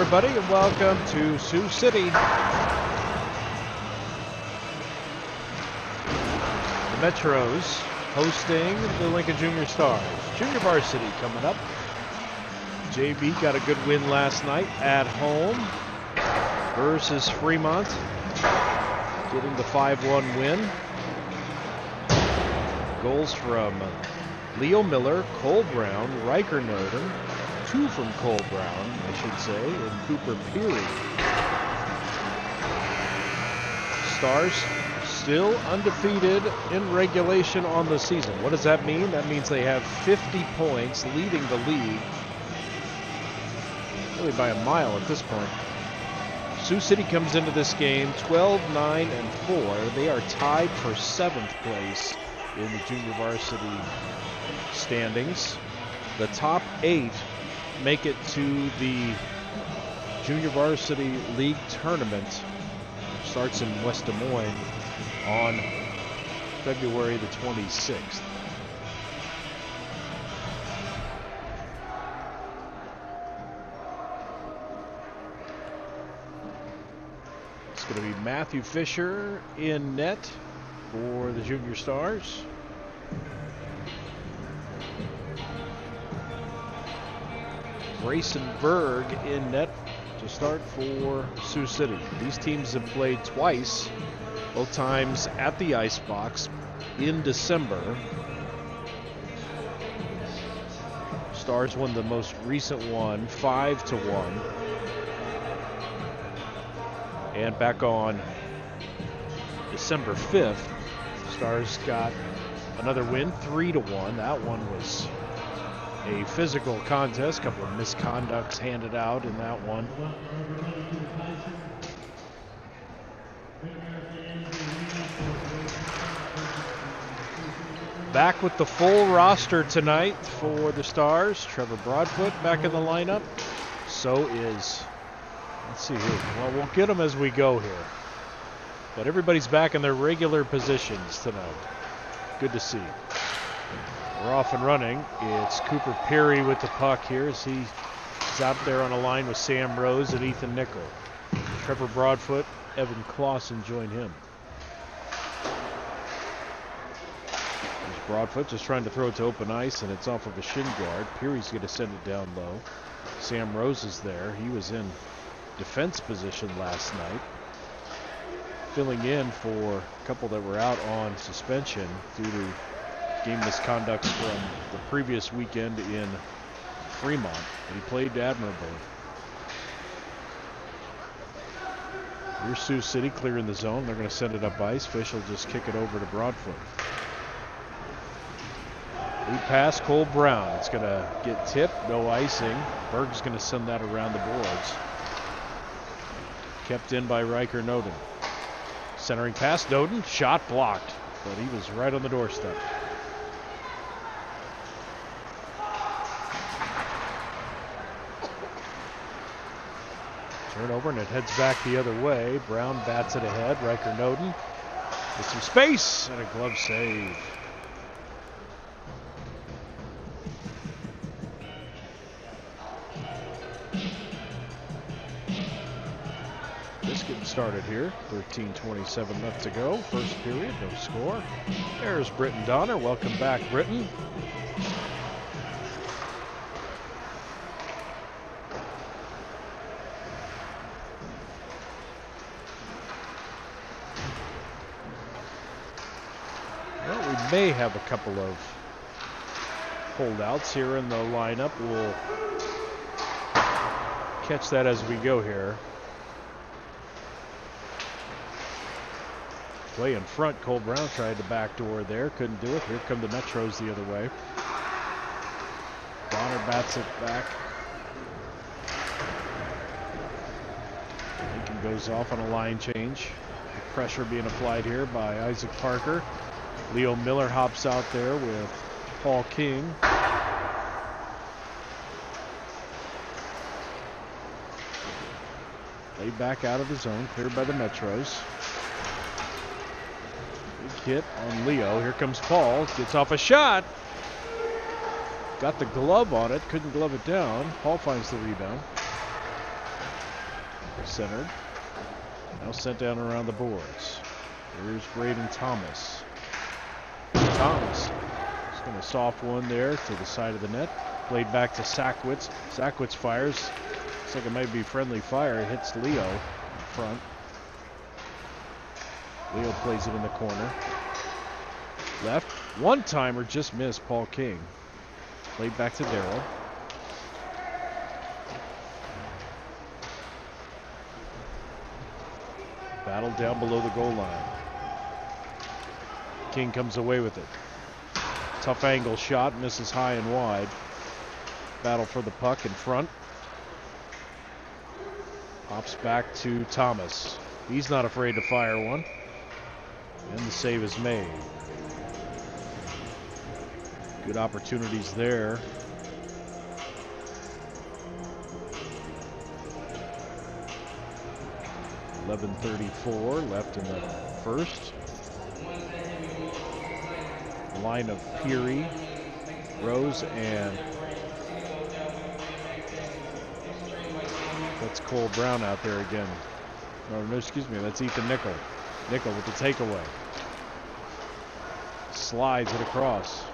everybody, and welcome to Sioux City. The Metros hosting the Lincoln Junior Stars. Junior varsity coming up. JV got a good win last night at home versus Fremont, getting the 5-1 win. Goals from Leo Miller, Cole Brown, Riker Noden, 2 from Cole Brown, I should say, and Cooper Peary. Stars still undefeated in regulation on the season. What does that mean? That means they have 50 points, leading the league really by a mile at this point. Sioux City comes into this game 12-9-4. They are tied for 7th place in the junior varsity standings. The top 8 make it to the junior varsity league tournament, which starts in West Des Moines on February the 26th. It's going to be Matthew Fisher in net for the Junior Stars. Grayson Berg in net to start for Sioux City. These teams have played twice, both times at the Icebox in December. Stars won the most recent one 5-1. And back on December 5th, Stars got another win 3-1. That one was a physical contest, a couple of misconducts handed out in that one. Back with the full roster tonight for the Stars. Trevor Broadfoot back in the lineup. So is, let's see here. Well, we'll get them as we go here. But everybody's back in their regular positions tonight. Good to see. We're off and running. It's Cooper Peary with the puck here as he's out there on a line with Sam Rose and Ethan Nickel. Trevor Broadfoot, Evan Clausen join him. There's Broadfoot just trying to throw it to open ice, and it's off of a shin guard. Peary's going to send it down low. Sam Rose is there. He was in defense position last night, filling in for a couple that were out on suspension due to game misconducts from the previous weekend in Fremont, and he played admirably. Here's Sioux City clearing the zone. They're going to send it up ice. Fish will just kick it over to Broadfoot. Lead pass, Cole Brown. It's going to get tipped, no icing. Berg's going to send that around the boards. Kept in by Riker Noden. Centering pass, Noden, shot blocked, but he was right on the doorstep. Turnover, and it heads back the other way. Brown bats it ahead. Riker Noden with some space and a glove save. Just getting started here. 13:27 left to go. First period, no score. There's Britton Donner. Welcome back, Britton. May have a couple of holdouts here in the lineup. We'll catch that as we go here. Way in front, Cole Brown tried to backdoor there, couldn't do it. Here come the Metros the other way. Donner bats it back. Lincoln goes off on a line change. The pressure being applied here by Isaac Parker. Leo Miller hops out there with Paul King. Laid back out of the zone, cleared by the Metros. Big hit on Leo. Here comes Paul. Gets off a shot. Got the glove on it. Couldn't glove it down. Paul finds the rebound. centered. Now sent down around the boards. Here's Braden Thomas. Thomas. He's going to soft one there to the side of the net. Played back to Sackwitz. Sackwitz fires. Looks like it might be friendly fire. It hits Leo in front. Leo plays it in the corner. Left. One-timer just missed Paul King. Played back to Darrell. Battle down below the goal line. King comes away with it. Tough angle shot, misses high and wide. Battle for the puck in front. Pops back to Thomas. He's not afraid to fire one. And the save is made. Good opportunities there. .34 left in the first. Line of Peary, Rose, and that's Cole Brown out there again. No, excuse me, that's Ethan Nickel. Nickel with the takeaway. Slides it across.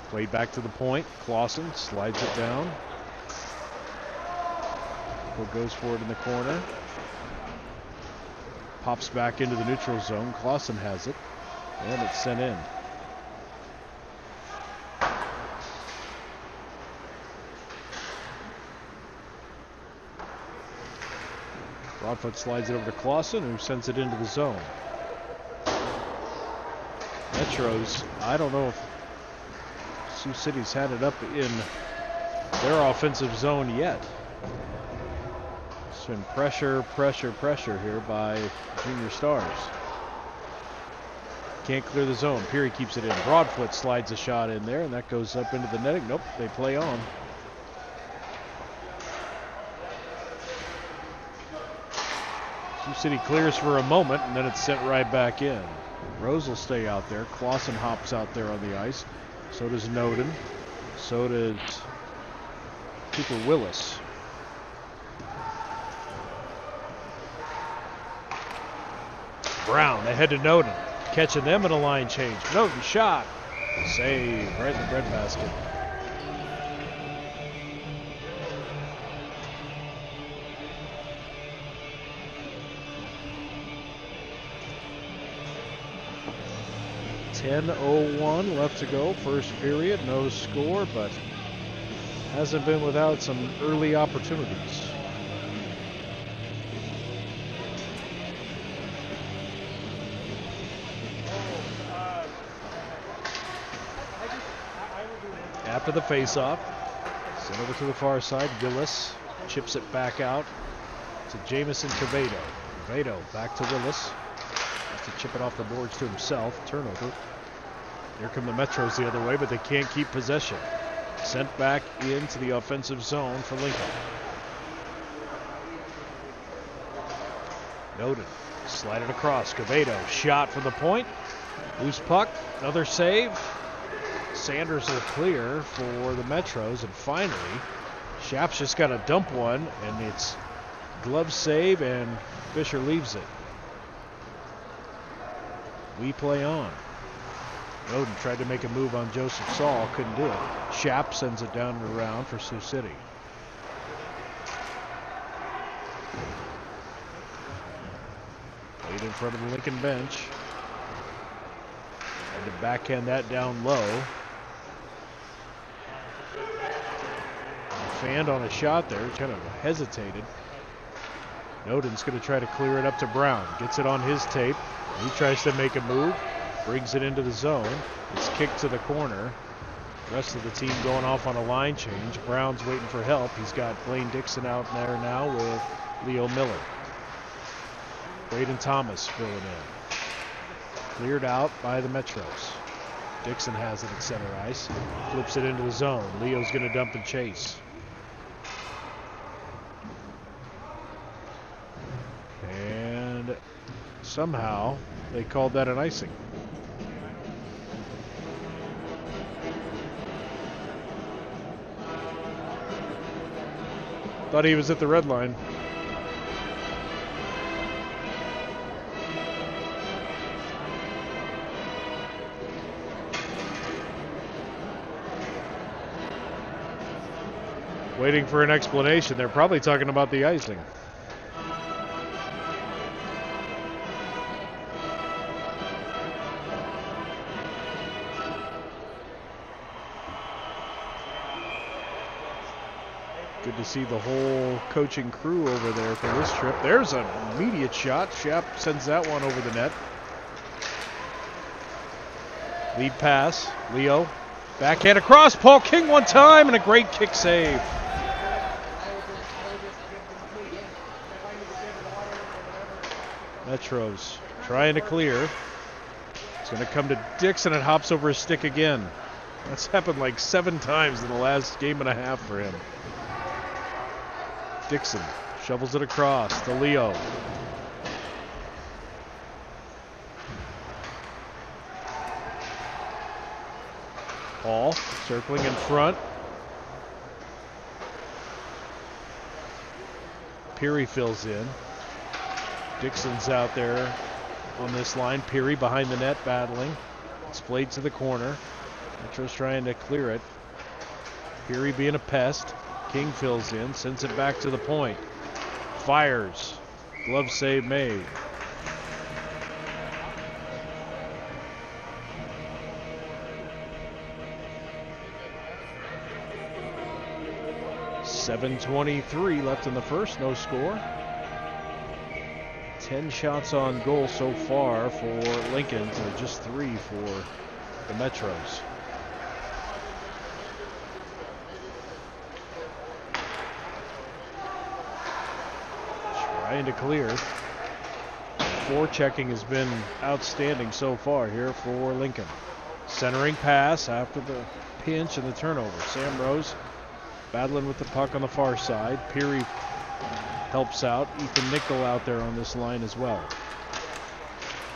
Played back to the point. Clausen slides it down. Goes for it in the corner. Pops back into the neutral zone. Clausen has it. And it's sent in. Broadfoot slides it over to Clausen, who sends it into the zone. Metros, I don't know if Sioux City's had it up in their offensive zone yet. It's been pressure here by Junior Stars. Can't clear the zone. Peary keeps it in. Broadfoot slides a shot in there, and that goes up into the netting. Nope, they play on. Sioux City clears for a moment, and then it's sent right back in. Rose will stay out there. Clausen hops out there on the ice. So does Noden. So does Cooper Willis. Brown ahead to Noden. Catching them in a line change. Noden shot. Save right in the breadbasket. .01 left to go. First period, no score, but hasn't been without some early opportunities. After the faceoff, sent over to the far side. Gillis chips it back out to Jamison Quevedo. Quevedo back to Willis. Has to chip it off the boards to himself. Turnover. Here come the Metros the other way, but they can't keep possession. Sent back into the offensive zone for Lincoln. Noden. Slide it across. Quevedo. Shot from the point. Loose puck. Another save. Sanders are clear for the Metros, and finally Schaap's just got to dump one, and it's glove save, and Fisher leaves it. We play on. Noden tried to make a move on Joseph Saul, couldn't do it. Schaap sends it down and around for Sioux City. Played in front of the Lincoln bench. Had to backhand that down low. Fanned on a shot there, kind of hesitated. Noden's going to try to clear it up to Brown. Gets it on his tape. He tries to make a move, brings it into the zone. It's kicked to the corner. The rest of the team going off on a line change. Brown's waiting for help. He's got Blaine Dixon out there now with Leo Miller. Braden Thomas filling in. Cleared out by the Metros. Dixon has it at center ice. Flips it into the zone. Leo's going to dump and chase. And somehow they called that an icing. Thought he was at the red line. Waiting for an explanation. They're probably talking about the icing. Good to see the whole coaching crew over there for this trip. There's an immediate shot. Shap sends that one over the net. Lead pass. Leo. Backhand across. Paul King one time and a great kick save. Metros trying to clear. It's going to come to Dixon. It hops over his stick again. That's happened like 7 times in the last game and a half for him. Dixon shovels it across to Leo. Paul circling in front. Peary fills in. Dixon's out there on this line. Peary behind the net battling. It's played to the corner. Metro's trying to clear it. Peary being a pest. King fills in, sends it back to the point. Fires. Glove save made. .723 left in the first, no score. 10 shots on goal so far for Lincoln to just 3 for the Metros. Trying to clear. Forechecking has been outstanding so far here for Lincoln. Centering pass after the pinch and the turnover. Sam Rose battling with the puck on the far side. Peary helps out. Ethan Nickel out there on this line as well.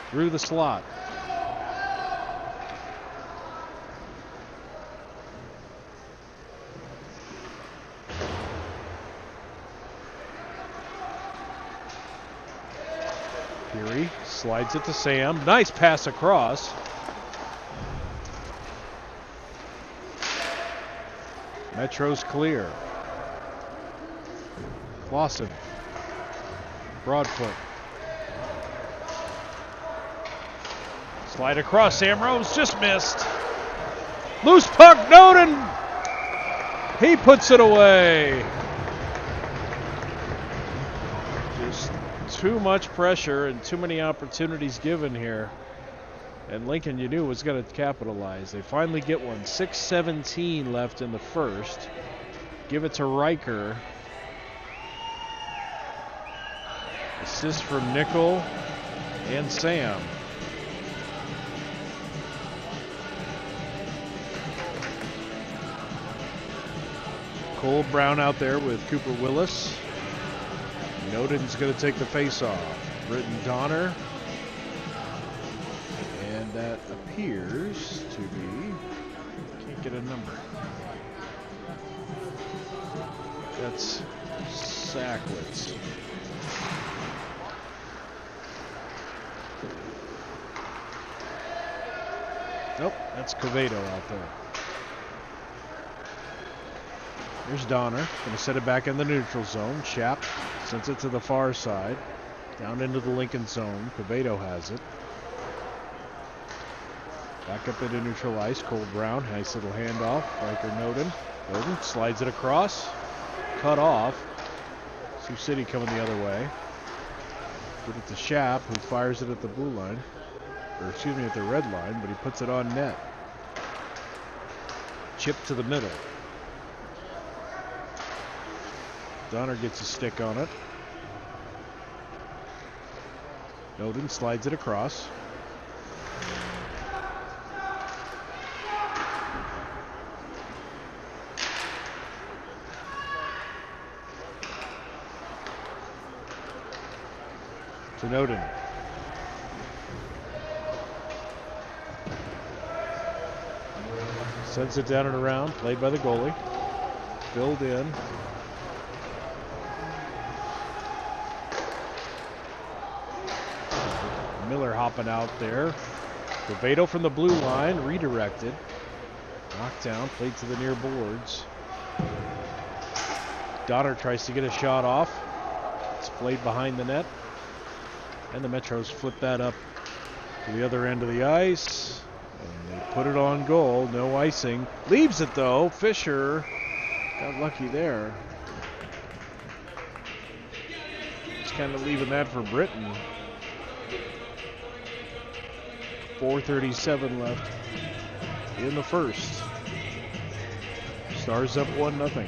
Through the slot. Peary slides it to Sam. Nice pass across. Metro's clear. Clausen. Broadfoot. Slide across. Sam Rose just missed. Loose puck. Noden. He puts it away. Just too much pressure and too many opportunities given here. And Lincoln, you knew, was going to capitalize. They finally get one. 6:17 left in the first. Give it to Riker. Assist from Nickel and Sam. Cole Brown out there with Cooper Willis. Noden's going to take the face-off. Britton Donner. And that appears to be, can't get a number. That's Sacklitz. Nope, that's Covedo out there. Here's Donner, going to set it back in the neutral zone. Shap sends it to the far side, down into the Lincoln zone. Covedo has it. Back up into neutral ice. Cole Brown, nice little handoff. Riker Noden. Noden slides it across. Cut off. Sioux City coming the other way. Give it to Shap, who fires it at the blue line. Or excuse me, at the red line, but he puts it on net. Chip to the middle. Donner gets a stick on it. Noden slides it across. To Noden. Sends it down and around, played by the goalie. Filled in. Miller hopping out there. Quevedo from the blue line, redirected. Knocked down, played to the near boards. Donner tries to get a shot off. It's played behind the net. And the Metros flip that up to the other end of the ice. And they put it on goal. No icing. Leaves it though. Fisher got lucky there. Just kind of leaving that for Britain. 4:37 left in the first. Stars up 1-0.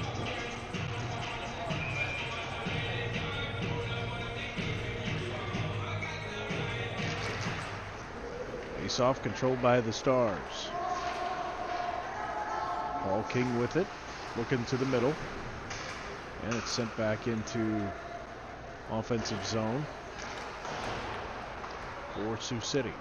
Face-off controlled by the Stars. Paul King with it, looking to the middle. And it's sent back into offensive zone for Sioux City.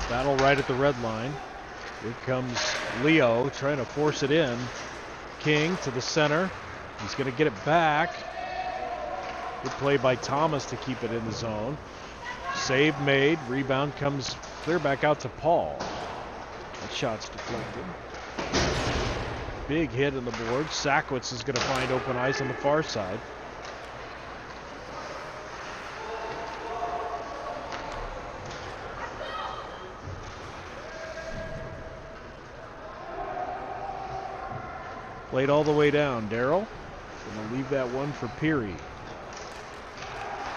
Battle right at the red line. Here comes Leo trying to force it in. King to the center. He's going to get it back. Good play by Thomas to keep it in the zone. Save made. Rebound comes clear back out to Paul. That shot's deflected. Big hit in the board. Sackwitz is going to find open ice on the far side. Played all the way down. Darrell going to leave that one for Peary.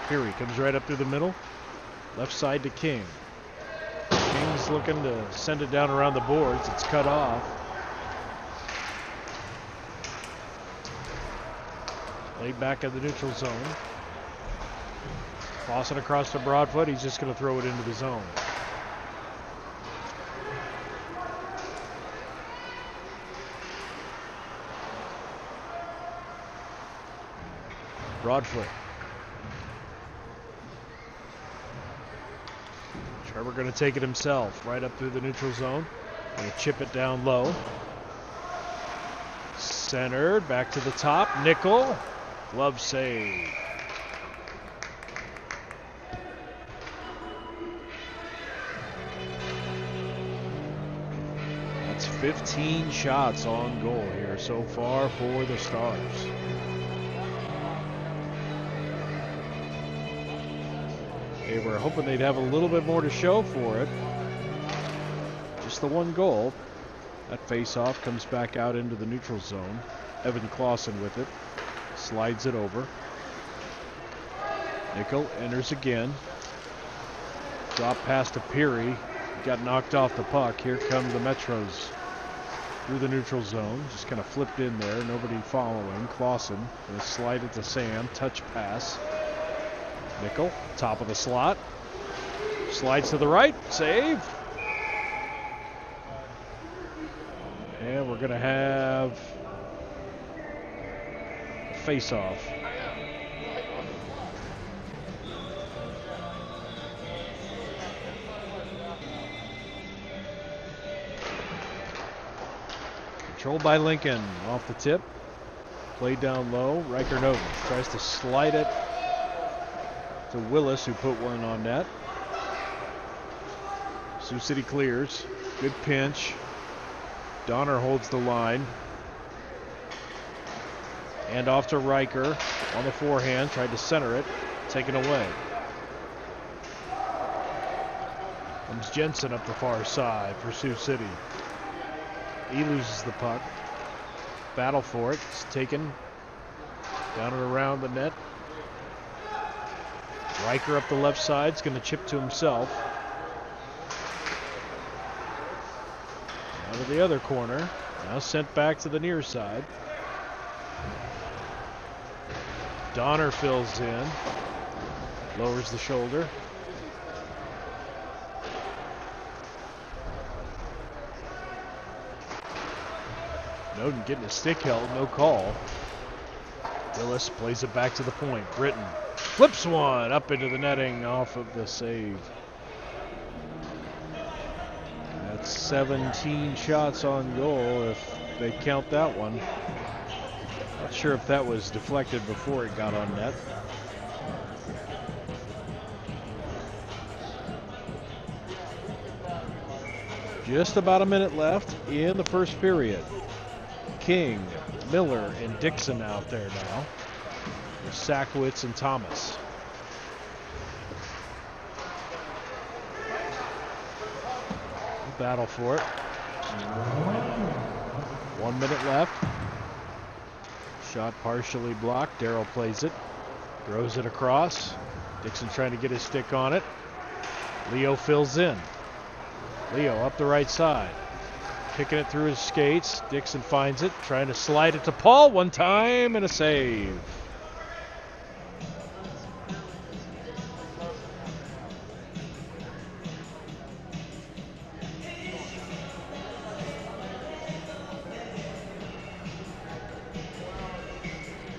Peary comes right up through the middle. Left side to King. King's looking to send it down around the boards. It's cut off. Laid back in the neutral zone. Tossing across to Broadfoot. He's just going to throw it into the zone. Broadfoot. Trevor going to take it himself right up through the neutral zone. Going to chip it down low. Centered back to the top. Nickel. Glove save. That's 15 shots on goal here so far for the Stars. They were hoping they'd have a little bit more to show for it. Just the one goal. That face-off comes back out into the neutral zone. Evan Clausen with it. Slides it over. Nickel enters again. Drop pass to Peary. Got knocked off the puck. Here come the Metros through the neutral zone. Just kind of flipped in there. Nobody following. Clausen going to slide it to Sam. Touch pass. Nickel, top of the slot. Slides to the right. Save. And we're going to have a face-off. Controlled by Lincoln. Off the tip. Played down low. Riker Noten tries to slide it to Willis, who put one on net. Sioux City clears. Good pinch. Donner holds the line. And off to Riker on the forehand. Tried to center it. Taken away. Comes Jensen up the far side for Sioux City. He loses the puck. Battle for it. It's taken down and around the net. Riker up the left side is going to chip to himself. Out of the other corner. Now sent back to the near side. Donner fills in. Lowers the shoulder. Noden getting a stick held. No call. Willis plays it back to the point. Britton flips one up into the netting off of the save. That's 17 shots on goal if they count that one. Not sure if that was deflected before it got on net. Just about a minute left in the first period. King, Miller, and Dixon out there now with Sakowitz and Thomas. Battle for it. 1 minute left. Shot partially blocked. Darrell plays it. Throws it across. Dixon trying to get his stick on it. Leo fills in. Leo up the right side. Kicking it through his skates. Dixon finds it. Trying to slide it to Paul one time and a save.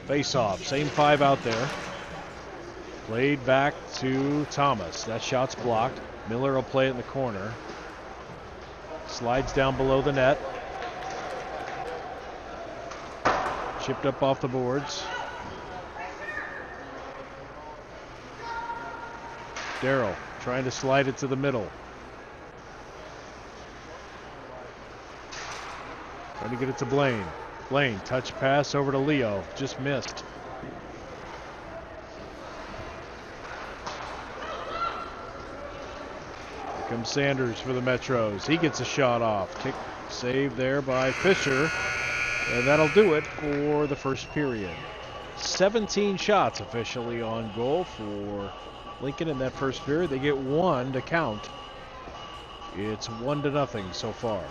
Face off. Same five out there. Played back to Thomas. That shot's blocked. Miller will play it in the corner. Slides down below the net. Chipped up off the boards. Darrell trying to slide it to the middle. Trying to get it to Blaine. Blaine, touch pass over to Leo. Just missed. Here comes Sanders for the Metros. He gets a shot off. Kick save there by Fisher. And that'll do it for the first period. 17 shots officially on goal for Lincoln in that first period. They get one to count. It's 1-0 so far.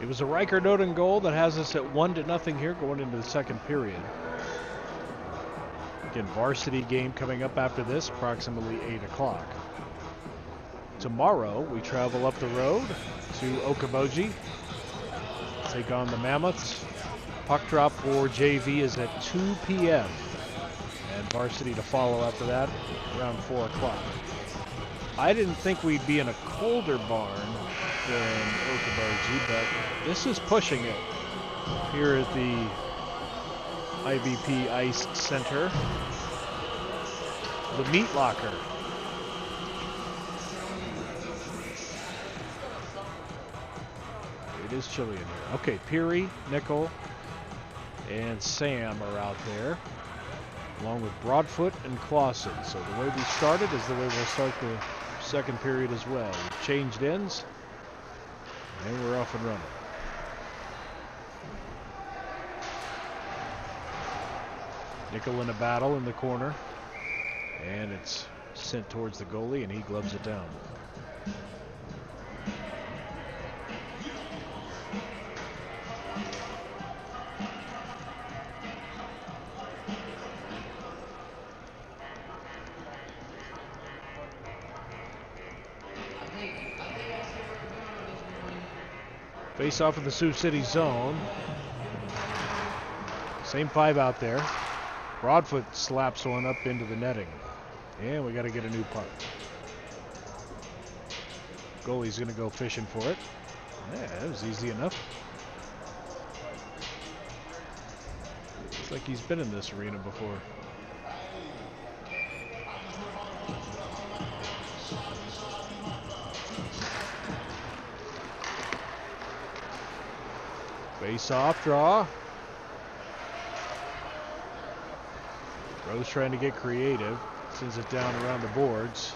It was a Riker Noden goal that has us at 1-0 here going into the second period. Again, varsity game coming up after this, approximately 8 o'clock. Tomorrow, we travel up the road to Okoboji, take on the Mammoths. Puck drop for JV is at 2 p.m. and varsity to follow after that around 4 o'clock. I didn't think we'd be in a colder barn than Okoboji, but this is pushing it here at the IVP Ice Center. The Meat Locker. It is chilly in here. Okay, Peary, Nickel, and Sam are out there, along with Broadfoot and Clausen. So the way we started is the way we'll start the second period as well. We've changed ends, and we're off and running. Nickel in a battle in the corner, and it's sent towards the goalie, and he gloves it down. Face off in the Sioux City zone. Same five out there. Broadfoot slaps one up into the netting. And we got to get a new puck. Goalie's going to go fishing for it. Yeah, that was easy enough. Looks like he's been in this arena before. Face-off draw. Rose trying to get creative. Sends it down around the boards.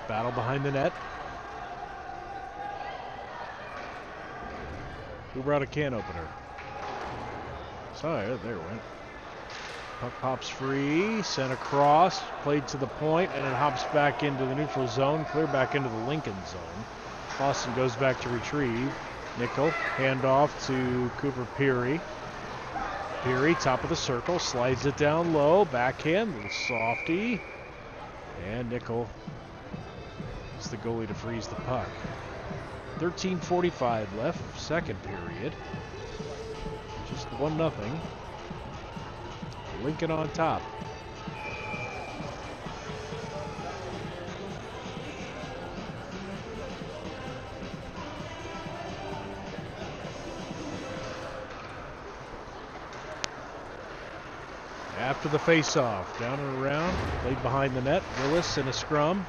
Battle behind the net. Who brought a can opener? Sorry, there it went. Puck pops free, sent across, played to the point, and it hops back into the neutral zone, clear back into the Lincoln zone. Boston goes back to retrieve. Nickel, handoff to Cooper Peary. Peary, top of the circle, slides it down low, backhand, little softy. And Nickel is the goalie to freeze the puck. 13:45 left, second period. Just 1-0. Lincoln on top. After the face-off, down and around, played behind the net. Willis in a scrum.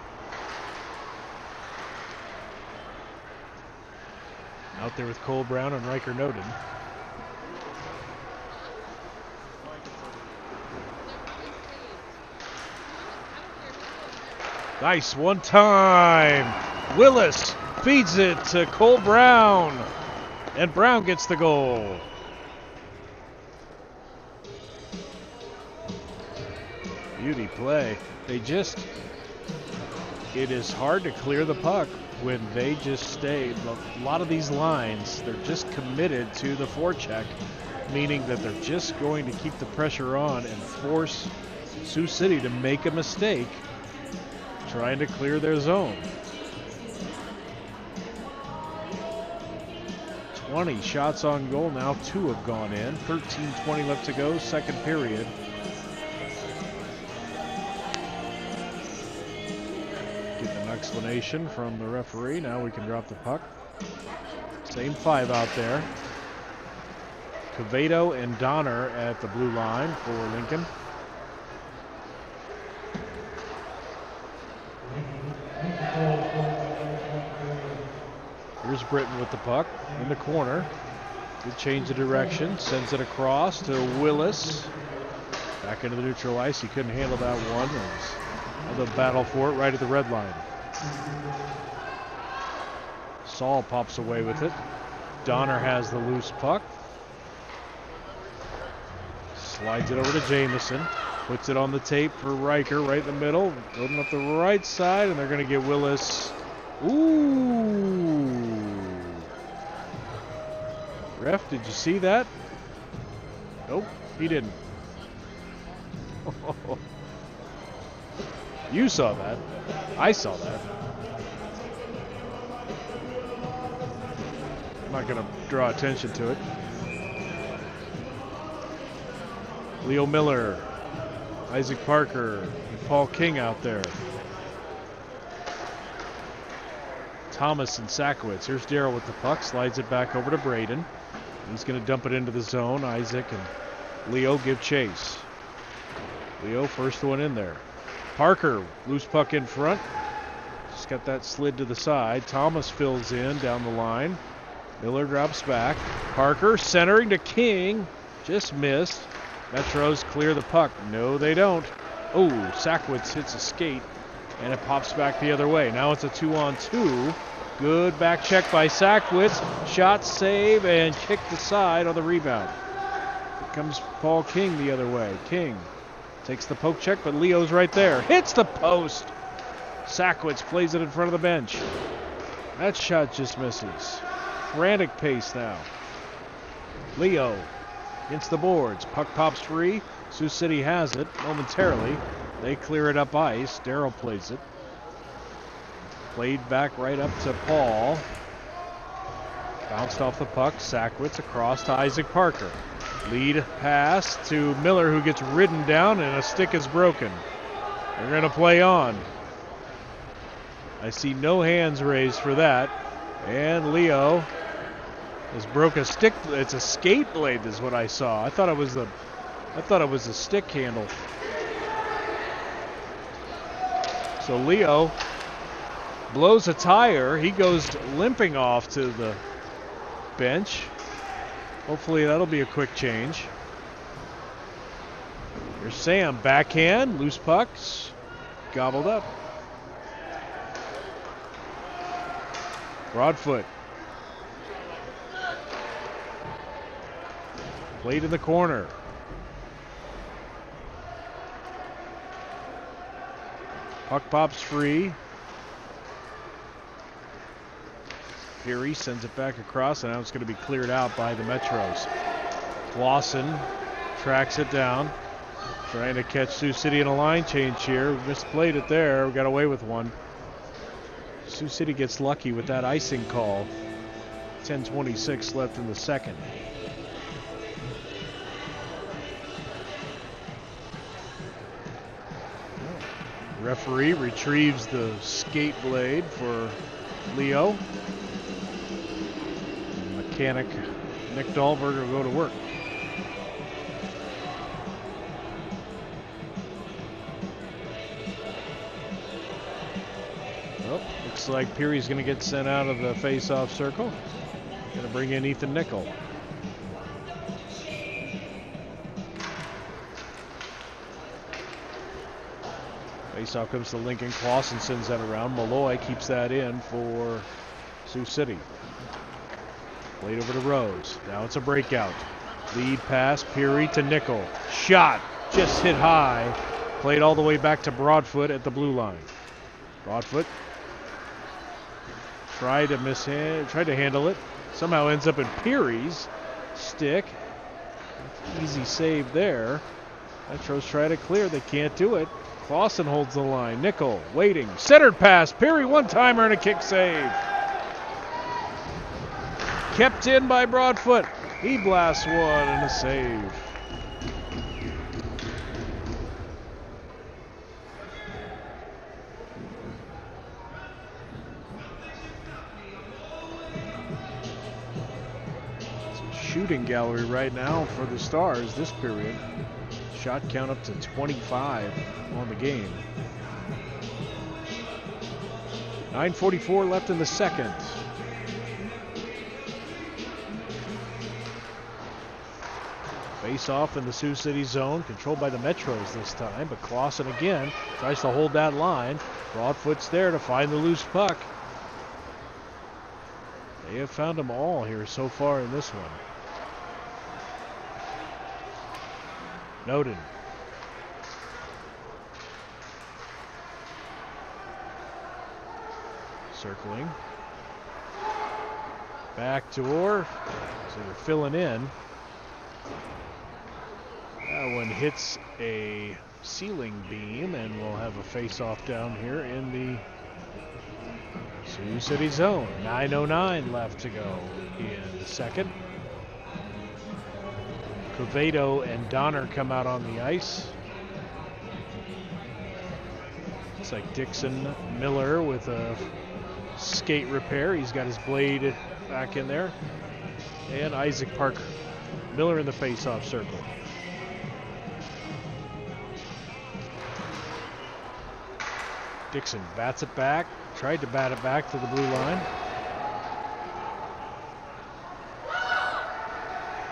Out there with Cole Brown and Riker Noden. Nice one time. Willis feeds it to Cole Brown. And Brown gets the goal. Beauty play. It is hard to clear the puck when they just stay. A lot of these lines, they're just committed to the forecheck, meaning that they're just going to keep the pressure on and force Sioux City to make a mistake trying to clear their zone. 20 shots on goal now, 2 have gone in. 13:20 left to go, second period. Get an explanation from the referee. Now we can drop the puck. Same 5 out there. Cavedo and Donner at the blue line for Lincoln. Here's Britton with the puck in the corner. Good change of direction. Sends it across to Willis. Back into the neutral ice. He couldn't handle that one. Another battle for it right at the red line. Saul pops away with it. Donner has the loose puck. Slides it over to Jamison. Puts it on the tape for Riker right in the middle. Loading up the right side, and they're going to get Willis. Ooh. Ref, did you see that? Nope, he didn't. You saw that. I saw that. I'm not going to draw attention to it. Leo Miller, Isaac Parker, and Paul King out there. Thomas and Sakowitz. Here's Darrell with the puck. Slides it back over to Braden. He's going to dump it into the zone. Isaac and Leo give chase. Leo, first one in there. Parker, loose puck in front. Just got that slid to the side. Thomas fills in down the line. Miller drops back. Parker centering to King. Just missed. Metros clear the puck. No, they don't. Oh, Sakowitz hits a skate, and it pops back the other way. Now it's a 2-on-2. Good back check by Sakowitz. Shot, save, and kick the side on the rebound. Here comes Paul King the other way. King takes the poke check, but Leo's right there. Hits the post. Sakowitz plays it in front of the bench. That shot just misses. Frantic pace now. Leo against the boards. Puck pops free. Sioux City has it momentarily. They clear it up ice. Darrow plays it. Played back right up to Paul. Bounced off the puck. Sackwitz across to Isaac Parker. Lead pass to Miller, who gets ridden down, and a stick is broken. They're going to play on. I see no hands raised for that. And Leo has broke a stick. It's a skate blade is what I saw. I thought it was a stick handle. So Leo blows a tire. He goes limping off to the bench. Hopefully that'll be a quick change. Here's Sam. Backhand. Loose pucks. Gobbled up. Broadfoot. Played in the corner. Puck pops free. Peary sends it back across, and now it's going to be cleared out by the Metros. Clausen tracks it down. Trying to catch Sioux City in a line change here. We misplayed it there. We got away with one. Sioux City gets lucky with that icing call. 10:26 left in the second. Referee retrieves the skate blade for Leo. Mechanic Nick Dahlberg will go to work. Oh, looks like Peary's going to get sent out of the face-off circle. Going to bring in Ethan Nickel. Face-off comes to Lincoln. Clausen sends that around. Malloy keeps that in for Sioux City. Played over to Rose. Now it's a breakout. Lead pass, Peary to Nickel. Shot, just hit high. Played all the way back to Broadfoot at the blue line. Broadfoot tried to handle it. Somehow ends up in Peary's stick. Easy save there. Metros try to clear. They can't do it. Clausen holds the line. Nickel waiting. Centered pass. Peary one-timer and a kick save. Kept in by Broadfoot. He blasts one and a save. Shooting gallery right now for the Stars this period. Shot count up to 25 on the game. 9:44 left in the second. Face off in the Sioux City zone, controlled by the Metros this time, but Clausen again tries to hold that line. Broadfoot's there to find the loose puck. They have found them all here so far in this one. Noden. Circling. Back to Orr. So they're filling in. That one hits a ceiling beam, and we'll have a face-off down here in the Sioux City zone. 9:09 left to go in the second. Quevedo and Donner come out on the ice. Looks like Dixon Miller with a skate repair. He's got his blade back in there. And Isaac Parker. Miller in the face-off circle. Dixon bats it back. Tried to bat it back to the blue line.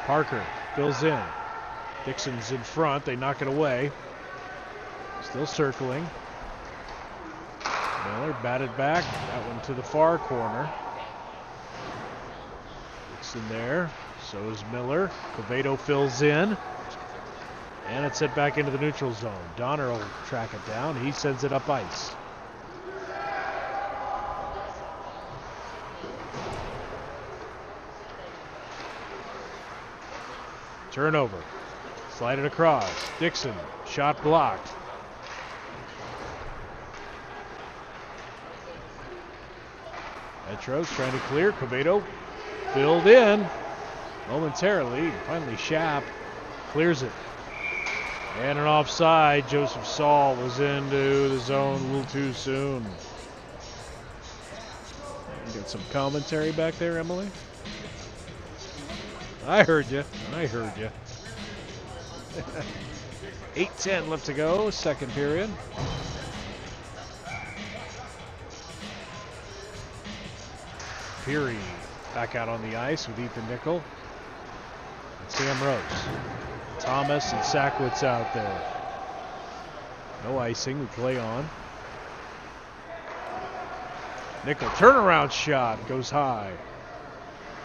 Parker fills in. Dixon's in front. They knock it away. Still circling. Miller batted back. That one to the far corner. Dixon there. So is Miller. Quevedo fills in. And it's sent back into the neutral zone. Donner will track it down. He sends it up ice. Turnover. Slide it across. Dixon. Shot blocked. Petros trying to clear. Quevedo filled in momentarily. Finally, Schaap clears it. And an offside. Joseph Saul was into the zone a little too soon. You got some commentary back there, Emily? I heard you. 8:10 left to go, second period. Peary back out on the ice with Ethan Nickel and Sam Rose. Thomas and Sackwitz out there. No icing, we play on. Nickel turnaround shot goes high.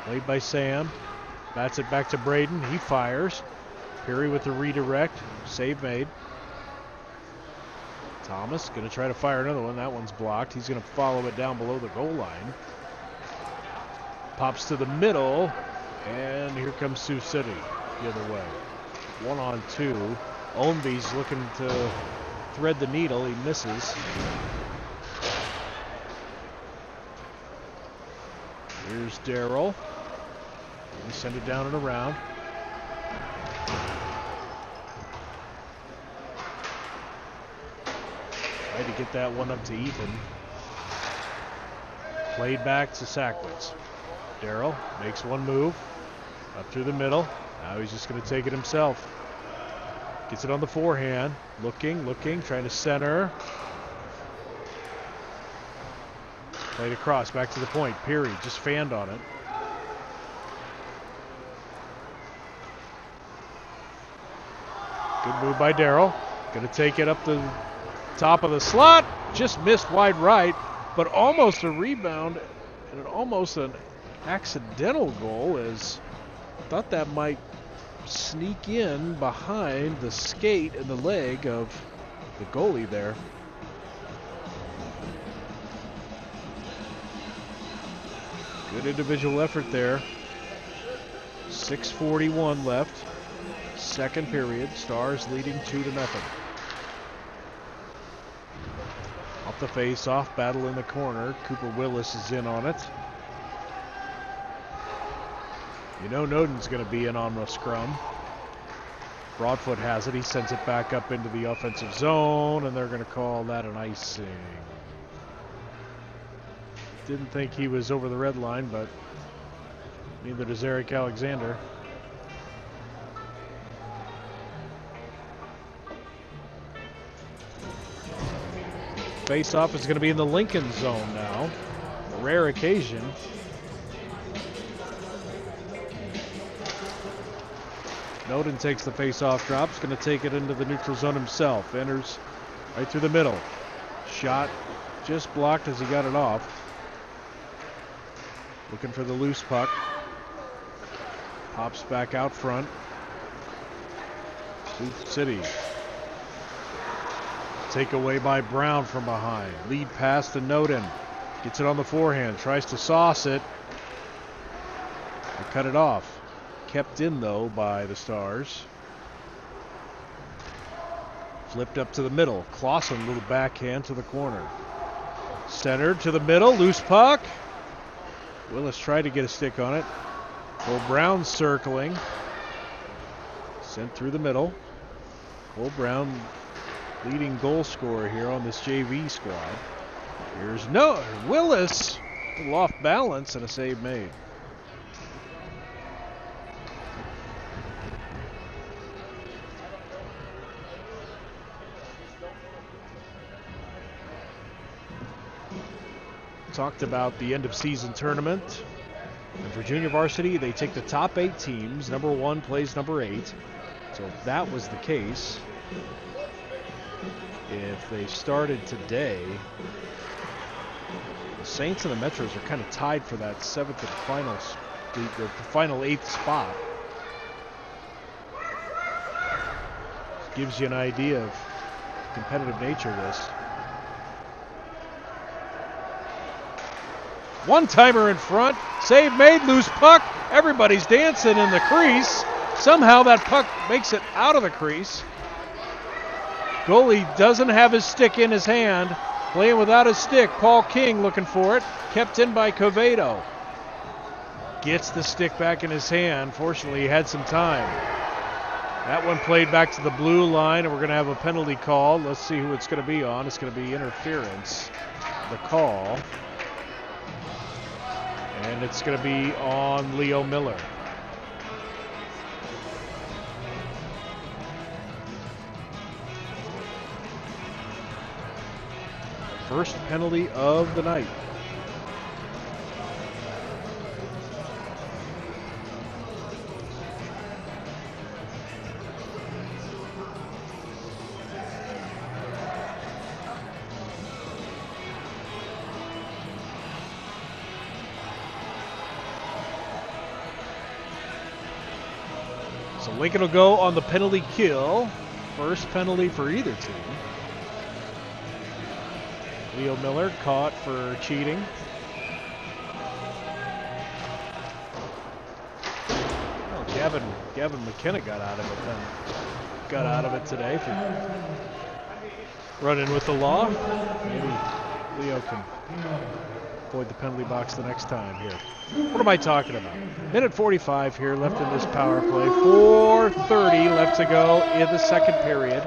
Played by Sam. Bats it back to Braden. He fires. Peary with the redirect. Save made. Thomas going to try to fire another one. That one's blocked. He's going to follow it down below the goal line. Pops to the middle. And here comes Sioux City the other way. 1-on-2. Ownby's looking to thread the needle. He misses. Here's Darrell. We send it down and around. Tried to get that one up to Ethan. Played back to Sackwitz. Darrell makes one move. Up through the middle. Now he's just going to take it himself. Gets it on the forehand. Looking, trying to center. Played across, back to the point. Peary just fanned on it. Good move by Darrell. Going to take it up the top of the slot. Just missed wide right, but almost a rebound and almost an accidental goal, as I thought that might sneak in behind the skate and the leg of the goalie there. Good individual effort there. 6:41 left. Second period. Stars leading 2-0. Off the face-off, battle in the corner. Cooper Willis is in on it. You know Noden's going to be in on the scrum. Broadfoot has it. He sends it back up into the offensive zone, and they're going to call that an icing. Didn't think he was over the red line, but neither does Eric Alexander. Face-off is going to be in the Lincoln zone now. A rare occasion. Noden takes the face-off drop. He's going to take it into the neutral zone himself. Enters right through the middle. Shot just blocked as he got it off. Looking for the loose puck. Pops back out front. Sioux City. Takeaway by Brown from behind. Lead pass to Noden. Gets it on the forehand. Tries to sauce it. They cut it off. Kept in, though, by the Stars. Flipped up to the middle. Clausen, little backhand to the corner. Centered to the middle. Loose puck. Willis tried to get a stick on it. Cole Brown circling. Sent through the middle. Cole Brown, leading goal scorer here on this JV squad. Here's Willis. A little off balance and a save made. Talked about the end of season tournament. And for junior varsity, they take the top 8 teams. Number 1 plays number 8. So if that was the case, if they started today, the Saints and the Metros are kind of tied for that 7th and the final 8th spot. Gives you an idea of the competitive nature of this. One-timer in front. Save made. Loose puck. Everybody's dancing in the crease. Somehow that puck makes it out of the crease. Goalie doesn't have his stick in his hand. Playing without his stick. Paul King looking for it. Kept in by Covedo. Gets the stick back in his hand. Fortunately, he had some time. That one played back to the blue line, and we're going to have a penalty call. Let's see who it's going to be on. It's going to be interference, the call. And it's going to be on Leo Miller. First penalty of the night. So Lincoln will go on the penalty kill. First penalty for either team. Leo Miller caught for cheating. Oh, Gavin McKenna got out of it then. Got out of it today for running with the law. Maybe Leo can avoid the penalty box the next time here. What am I talking about? Minute 45 here left in this power play. 4:30 left to go in the second period.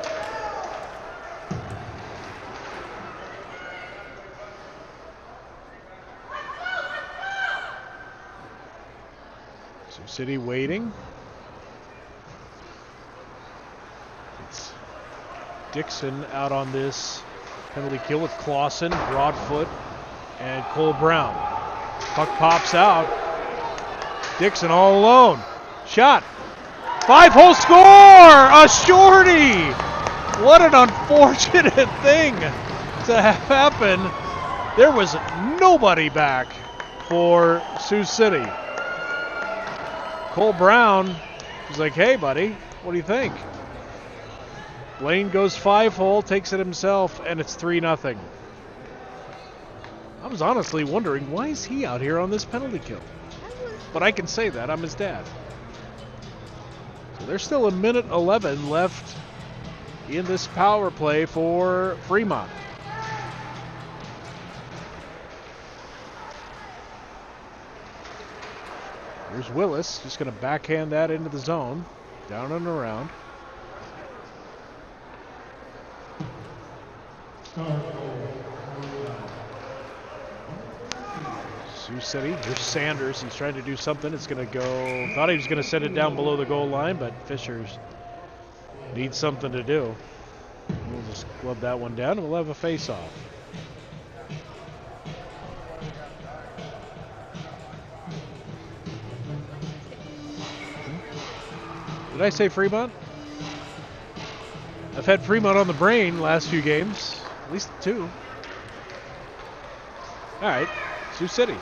Sioux City waiting. It's Dixon out on this penalty kill with Clausen, Broadfoot, and Cole Brown. Puck pops out. Dixon all alone. Shot. 5-hole score! A shorty! What an unfortunate thing to have happen. There was nobody back for Sioux City. Cole Brown was like, hey, buddy, what do you think? Blaine goes 5-hole, takes it himself, and it's 3-0. I was honestly wondering, why is he out here on this penalty kill? But I can say that, I'm his dad. So there's still a minute 11 left in this power play for Fremont. Here's Willis, just going to backhand that into the zone, down and around. Sioux City, here's Sanders. He's trying to do something. It's going to go, thought he was going to set it down below the goal line, but Fishers needs something to do. We'll just glove that one down, and we'll have a face-off. Did I say Fremont? I've had Fremont on the brain last few games, at least 2. All right, Sioux City.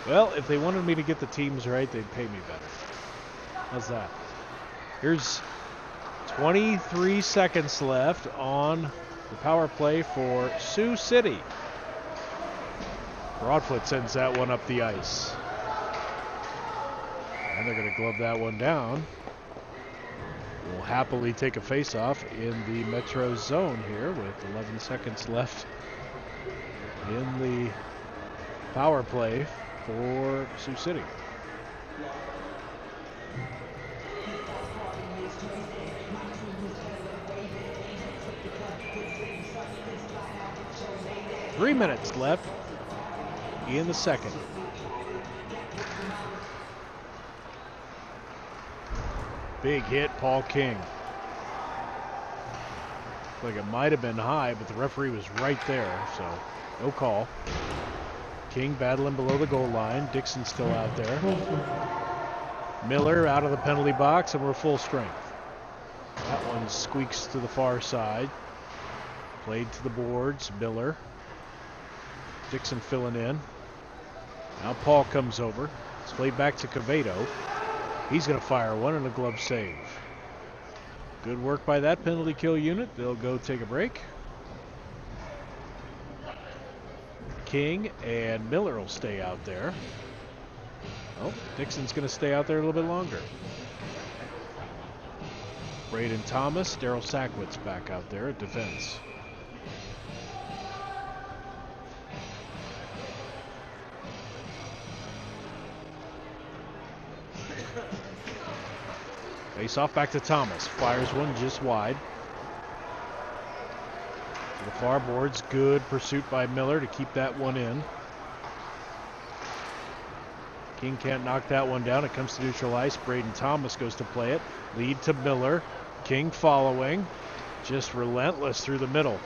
Well, if they wanted me to get the teams right, they'd pay me better. How's that? Here's 23 seconds left on the power play for Sioux City. Broadfoot sends that one up the ice. And they're going to glove that one down. We'll happily take a face-off in the Metro zone here with 11 seconds left in the power play for Sioux City. Three minutes left in the second. Big hit, Paul King. Like it might have been high, but the referee was right there, so no call. King battling below the goal line. Dixon still out there. Miller out of the penalty box, and we're full strength. That one squeaks to the far side. Played to the boards, Miller. Dixon filling in. Now Paul comes over. It's played back to Covedo. He's going to fire one and a glove save. Good work by that penalty kill unit. They'll go take a break. King and Miller will stay out there. Oh, Dixon's going to stay out there a little bit longer. Braden Thomas, Daryl Sackwitz back out there at defense. Face off back to Thomas. Fires one just wide. To the far boards. Good pursuit by Miller to keep that one in. King can't knock that one down. It comes to neutral ice. Braden Thomas goes to play it. Lead to Miller. King following. Just relentless through the middle.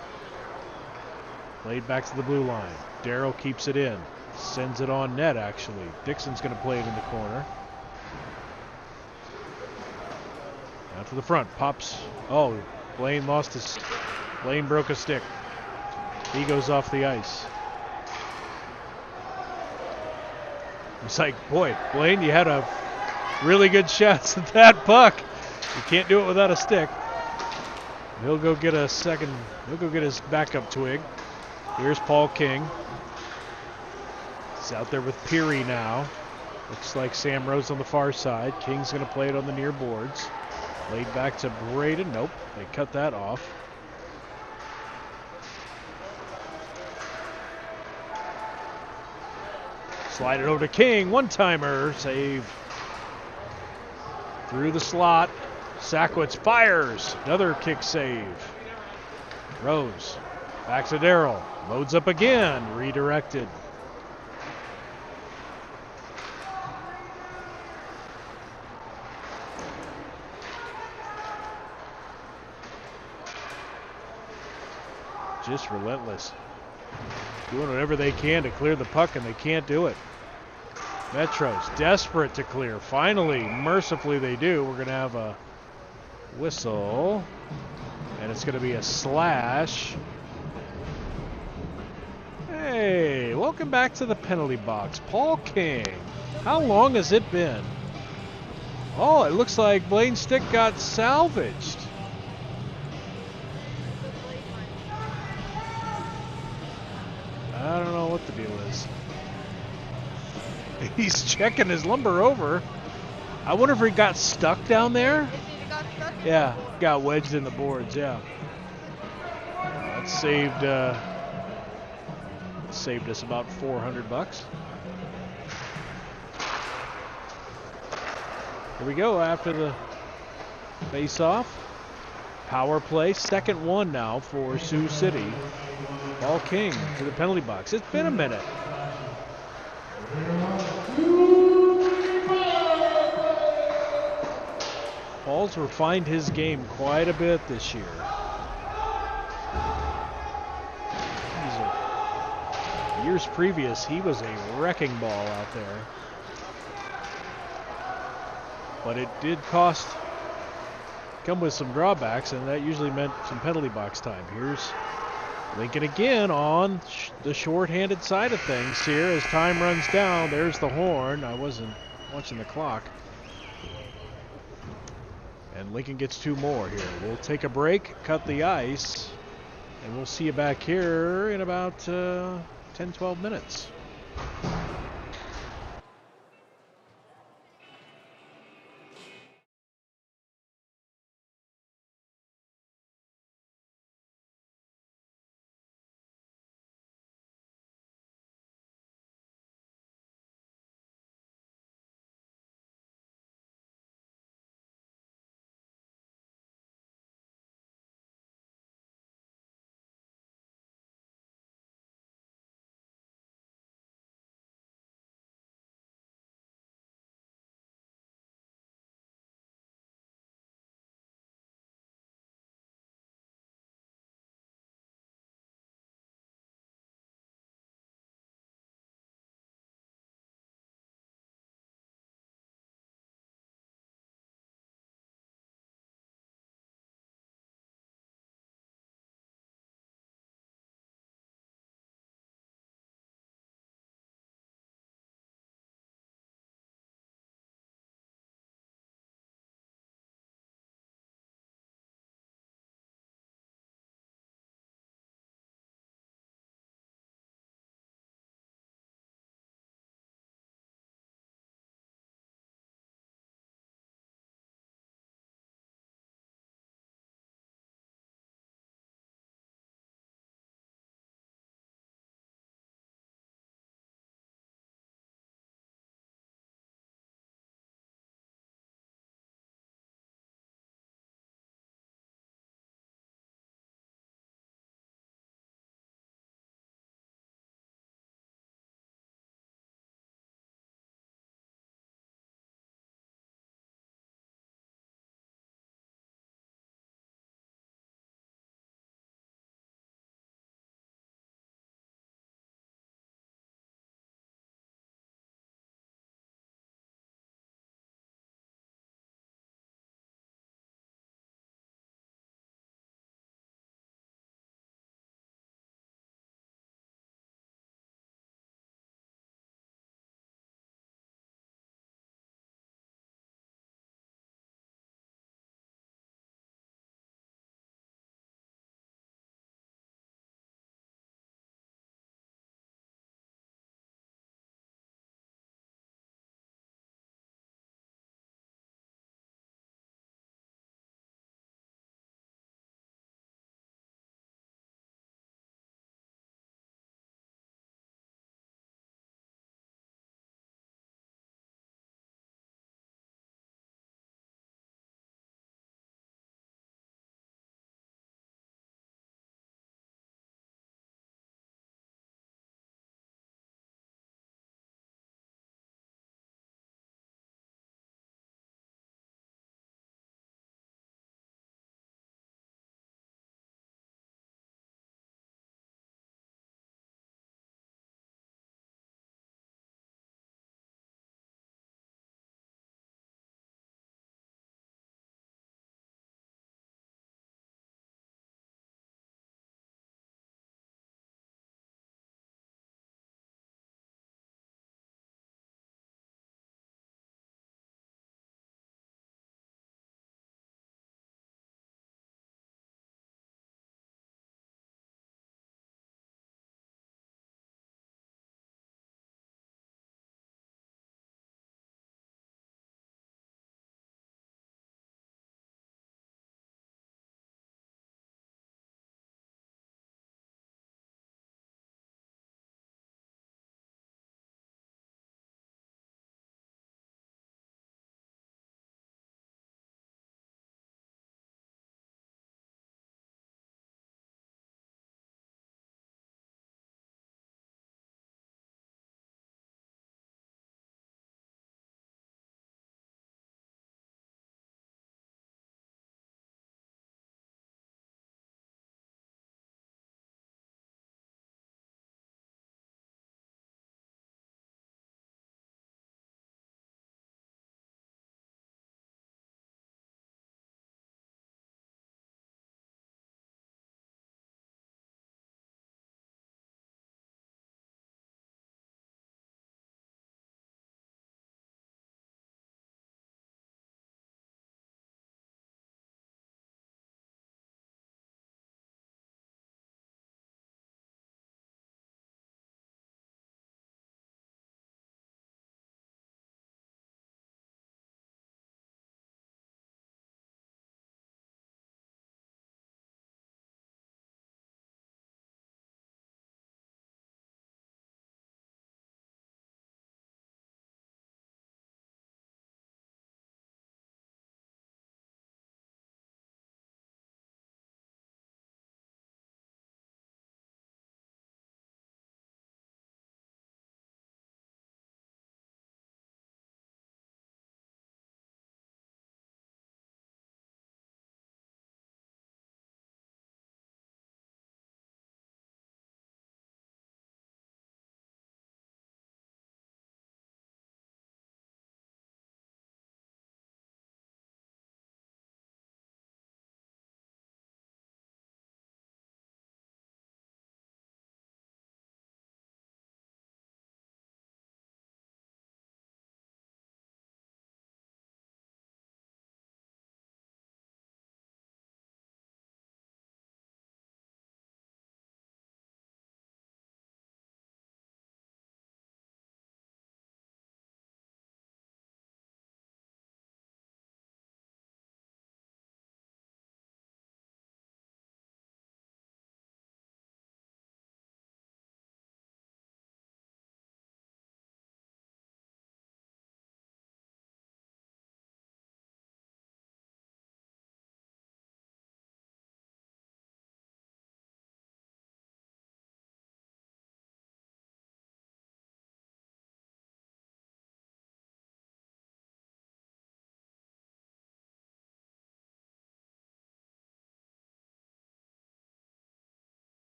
Played back to the blue line. Darrow keeps it in. Sends it on net, actually. Dixon's going to play it in the corner. Out to the front. Pops. Oh, Blaine lost his... Blaine broke a stick. He goes off the ice. It's like, boy, Blaine, you had a really good shot at that puck. You can't do it without a stick. He'll go get a second. He'll go get his backup twig. Here's Paul King. He's out there with Peary now. Looks like Sam Rose on the far side. King's going to play it on the near boards. Laid back to Braden. Nope, they cut that off. Slide it over to King. One-timer. Save. Through the slot. Sackwitz fires. Another kick save. Rose. Back to Darrell. Loads up again. Redirected. Just relentless. Doing whatever they can to clear the puck, and they can't do it. Metros desperate to clear. Finally, mercifully they do. We're going to have a whistle, and it's going to be a slash. Hey, welcome back to the penalty box. Paul King. How long has it been? Oh, it looks like Blaine's stick got salvaged. I don't know what the deal is. He's checking his lumber over. I wonder if he got stuck down there. Yeah, got wedged in the boards. Yeah, that saved us about $400. Here we go after the face-off. Power play, second one now for Sioux City. Paul King to the penalty box. It's been a minute. Paul's refined his game quite a bit this year. Years previous, he was a wrecking ball out there. But it did come with some drawbacks, and that usually meant some penalty box time. Here's Lincoln again on the short-handed side of things here as time runs down. There's the horn. I wasn't watching the clock. And Lincoln gets two more here. We'll take a break, cut the ice, and we'll see you back here in about 10-12 minutes.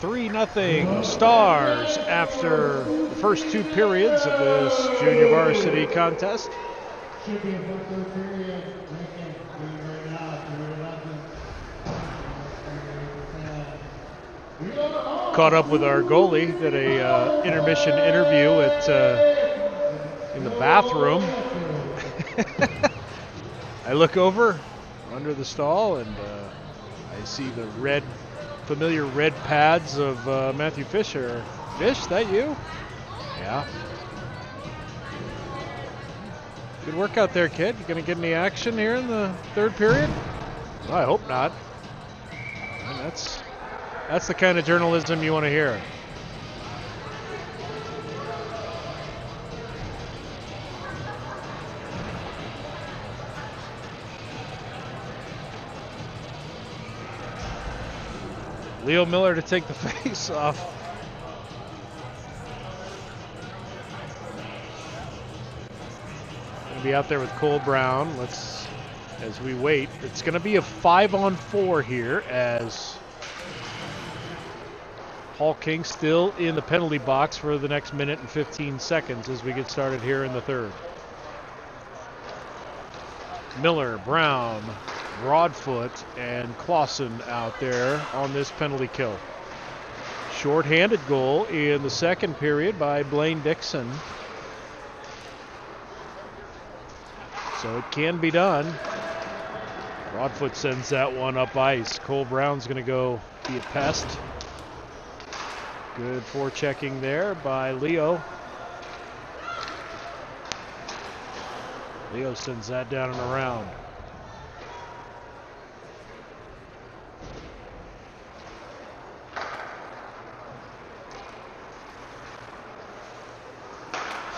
3-0 Stars after the first 2 periods of this junior varsity contest. Caught up with our goalie, did a intermission interview at in the bathroom. I look over under the stall and I see the familiar red pads of Matthew Fisher. Fish, that you? Yeah. Good work out there, kid. You gonna get any action here in the 3rd period? Well, I hope not. And that's the kind of journalism you want to hear. Leo Miller to take the face off. Gonna be out there with Cole Brown. As we wait, it's gonna be a 5-on-4 here as Paul King still in the penalty box for the next minute and 15 seconds as we get started here in the 3rd. Miller, Brown, Broadfoot, and Clausen out there on this penalty kill. Short-handed goal in the 2nd period by Blaine Dixon. So it can be done. Broadfoot sends that one up ice. Cole Brown's going to go be a pest. Good forechecking there by Leo. Leo sends that down and around.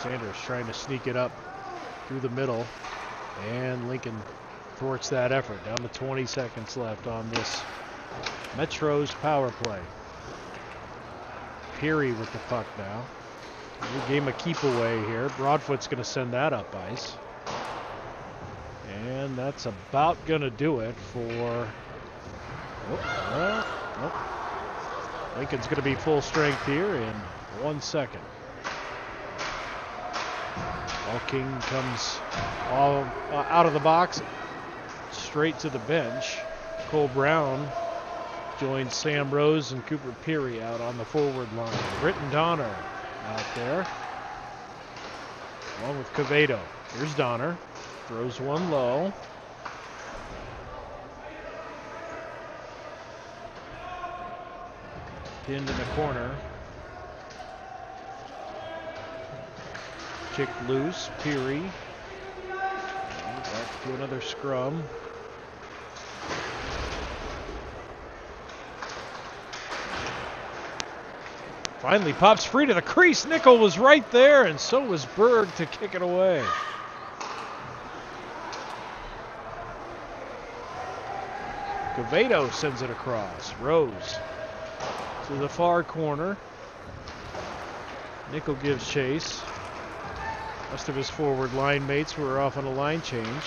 Sanders trying to sneak it up through the middle, and Lincoln thwarts that effort. Down to 20 seconds left on this Metro's power play. Peary with the puck now. New game a keep away here. Broadfoot's going to send that up ice. And that's about going to do it for... Lincoln's going to be full strength here in 1 second. Paul King comes all out of the box, straight to the bench. Cole Brown joins Sam Rose and Cooper Peary out on the forward line. Britton Donner out there, along with Quevedo. Here's Donner, throws one low. Pinned in the corner. Kicked loose, Peary. Back to another scrum. Finally pops free to the crease. Nickel was right there, and so was Berg to kick it away. Quevedo sends it across. Rose to the far corner. Nickel gives chase. Most of his forward line mates were off on a line change.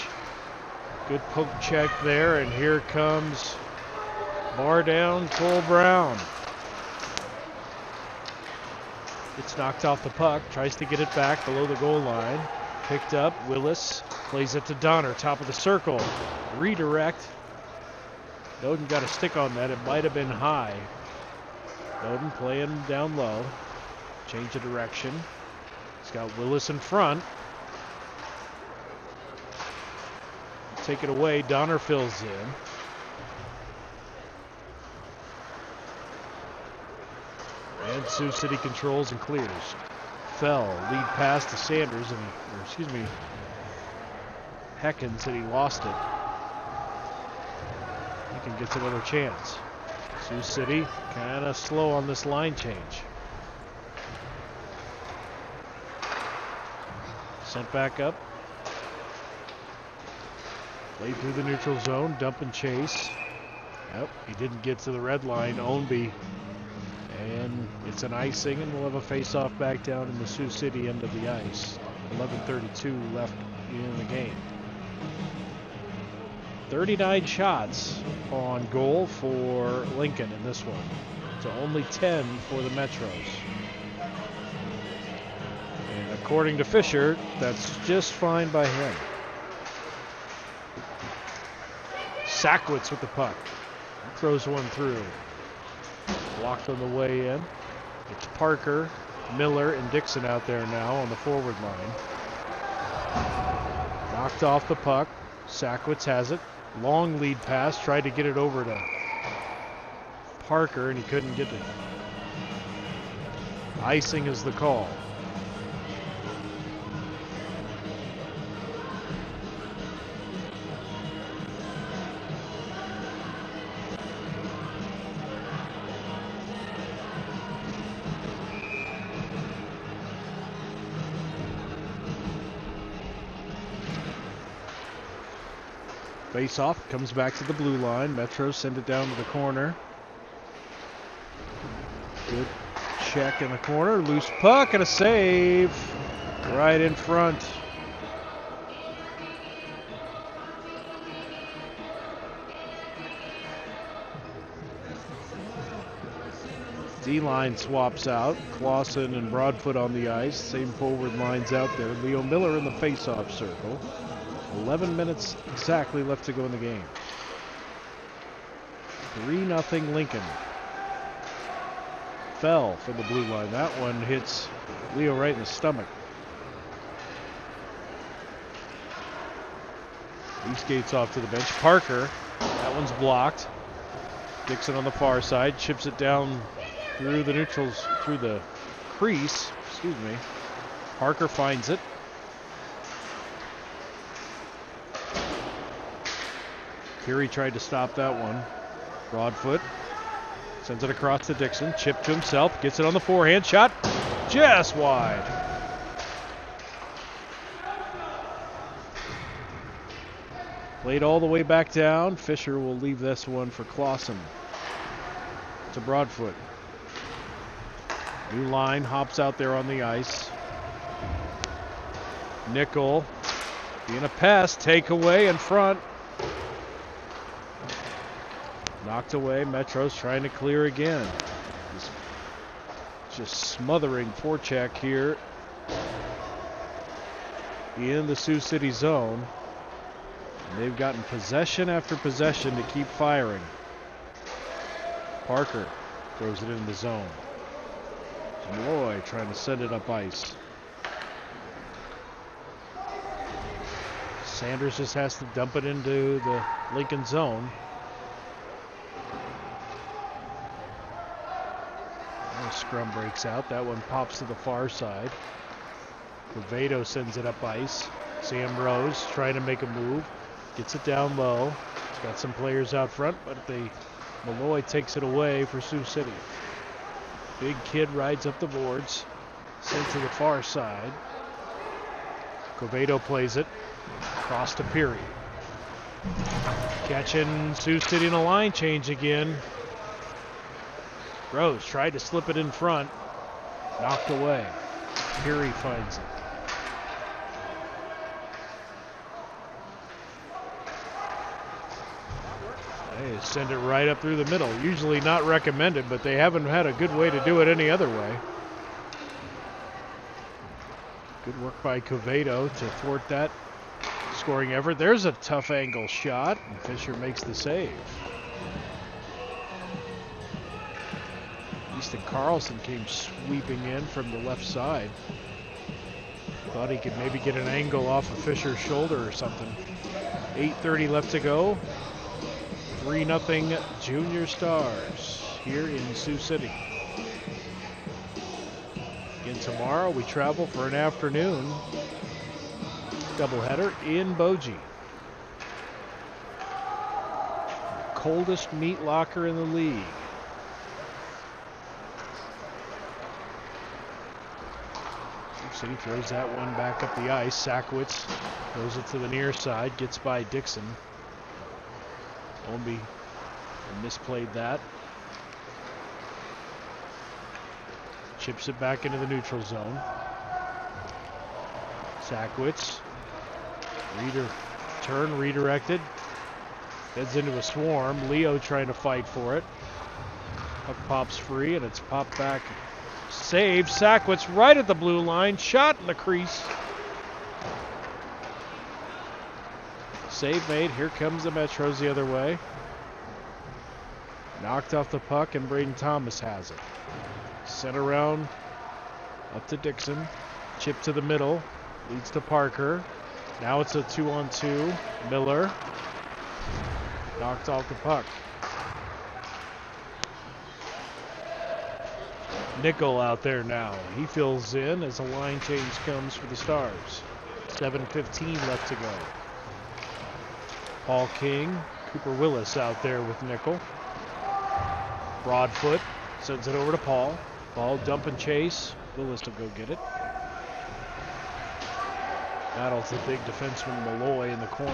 Good poke check there, and here comes bar down Cole Brown. Gets knocked off the puck, tries to get it back below the goal line. Picked up, Willis plays it to Donner, top of the circle. Redirect. Doden got a stick on that, it might have been high. Doden playing down low. Change of direction. He's got Willis in front. Take it away, Donner fills in. And Sioux City controls and clears. Fell, lead pass to Sanders, Hecken said he lost it. Hecken gets another chance. Sioux City kind of slow on this line change. Sent back up. Played through the neutral zone, dump and chase. Yep, he didn't get to the red line, Ownby. And it's an icing, and we'll have a face-off back down in the Sioux City end of the ice. 11:32 left in the game. 39 shots on goal for Lincoln in this one, to only 10 for the Metros. And according to Fisher, that's just fine by him. Sackwitz with the puck. Throws one through. Blocked on the way in. It's Parker, Miller, and Dixon out there now on the forward line. Knocked off the puck. Sackwitz has it. Long lead pass. Tried to get it over to Parker, and he couldn't get it. Icing is the call. Face-off comes back to the blue line. Metros send it down to the corner. Good check in the corner. Loose puck and a save right in front. D-line swaps out. Clausen and Broadfoot on the ice. Same forward lines out there. Leo Miller in the face-off circle. 11 minutes exactly left to go in the game. 3-0 Lincoln. Fell for the blue line. That one hits Leo right in the stomach. He skates off to the bench. Parker, that one's blocked. Dixon on the far side, chips it down through the neutrals, through the crease, excuse me. Parker finds it. Curie tried to stop that one. Broadfoot sends it across to Dixon. Chip to himself. Gets it on the forehand. Shot just wide. Played all the way back down. Fisher will leave this one for Clausen. To Broadfoot. New line hops out there on the ice. Nickel being a pest. Takeaway in front. Knocked away. Metros trying to clear again. Just smothering forecheck here in the Sioux City zone. And they've gotten possession after possession to keep firing. Parker throws it in the zone. Malloy trying to send it up ice. Sanders just has to dump it into the Lincoln zone. Scrum breaks out. That one pops to the far side. Quevedo sends it up ice. Sam Rose trying to make a move. Gets it down low. He's got some players out front, but Malloy takes it away for Sioux City. Big kid rides up the boards. Sent to the far side. Quevedo plays it. Cross to Peary. Catching Sioux City in a line change again. Rose tried to slip it in front. Knocked away. Peary finds it. They send it right up through the middle. Usually not recommended, but they haven't had a good way to do it any other way. Good work by Quevedo to thwart that scoring effort. There's a tough angle shot, and Fisher makes the save. Easton Carlson came sweeping in from the left side. Thought he could maybe get an angle off of Fisher's shoulder or something. 8:30 left to go. 3-0 Junior Stars here in Sioux City. Again tomorrow we travel for an afternoon doubleheader in Bogie. Coldest meat locker in the league. City throws that one back up the ice. Sackwitz throws it to the near side, gets by Dixon. Omby misplayed that. Chips it back into the neutral zone. Sackwitz. Turn redirected. Heads into a swarm. Leo trying to fight for it. Puck pops free, and it's popped back. Save. Sackwitz right at the blue line. Shot in the crease. Save made. Here comes the Metros the other way. Knocked off the puck, and Braden Thomas has it. Sent around up to Dixon. Chip to the middle. Leads to Parker. Now it's a 2-on-2. Miller. Knocked off the puck. Nickel out there now. He fills in as a line change comes for the Stars. 7:15 left to go. Paul King, Cooper Willis out there with Nickel. Broadfoot sends it over to Paul. Paul dump and chase. Willis will go get it. Battles the big defenseman Malloy in the corner.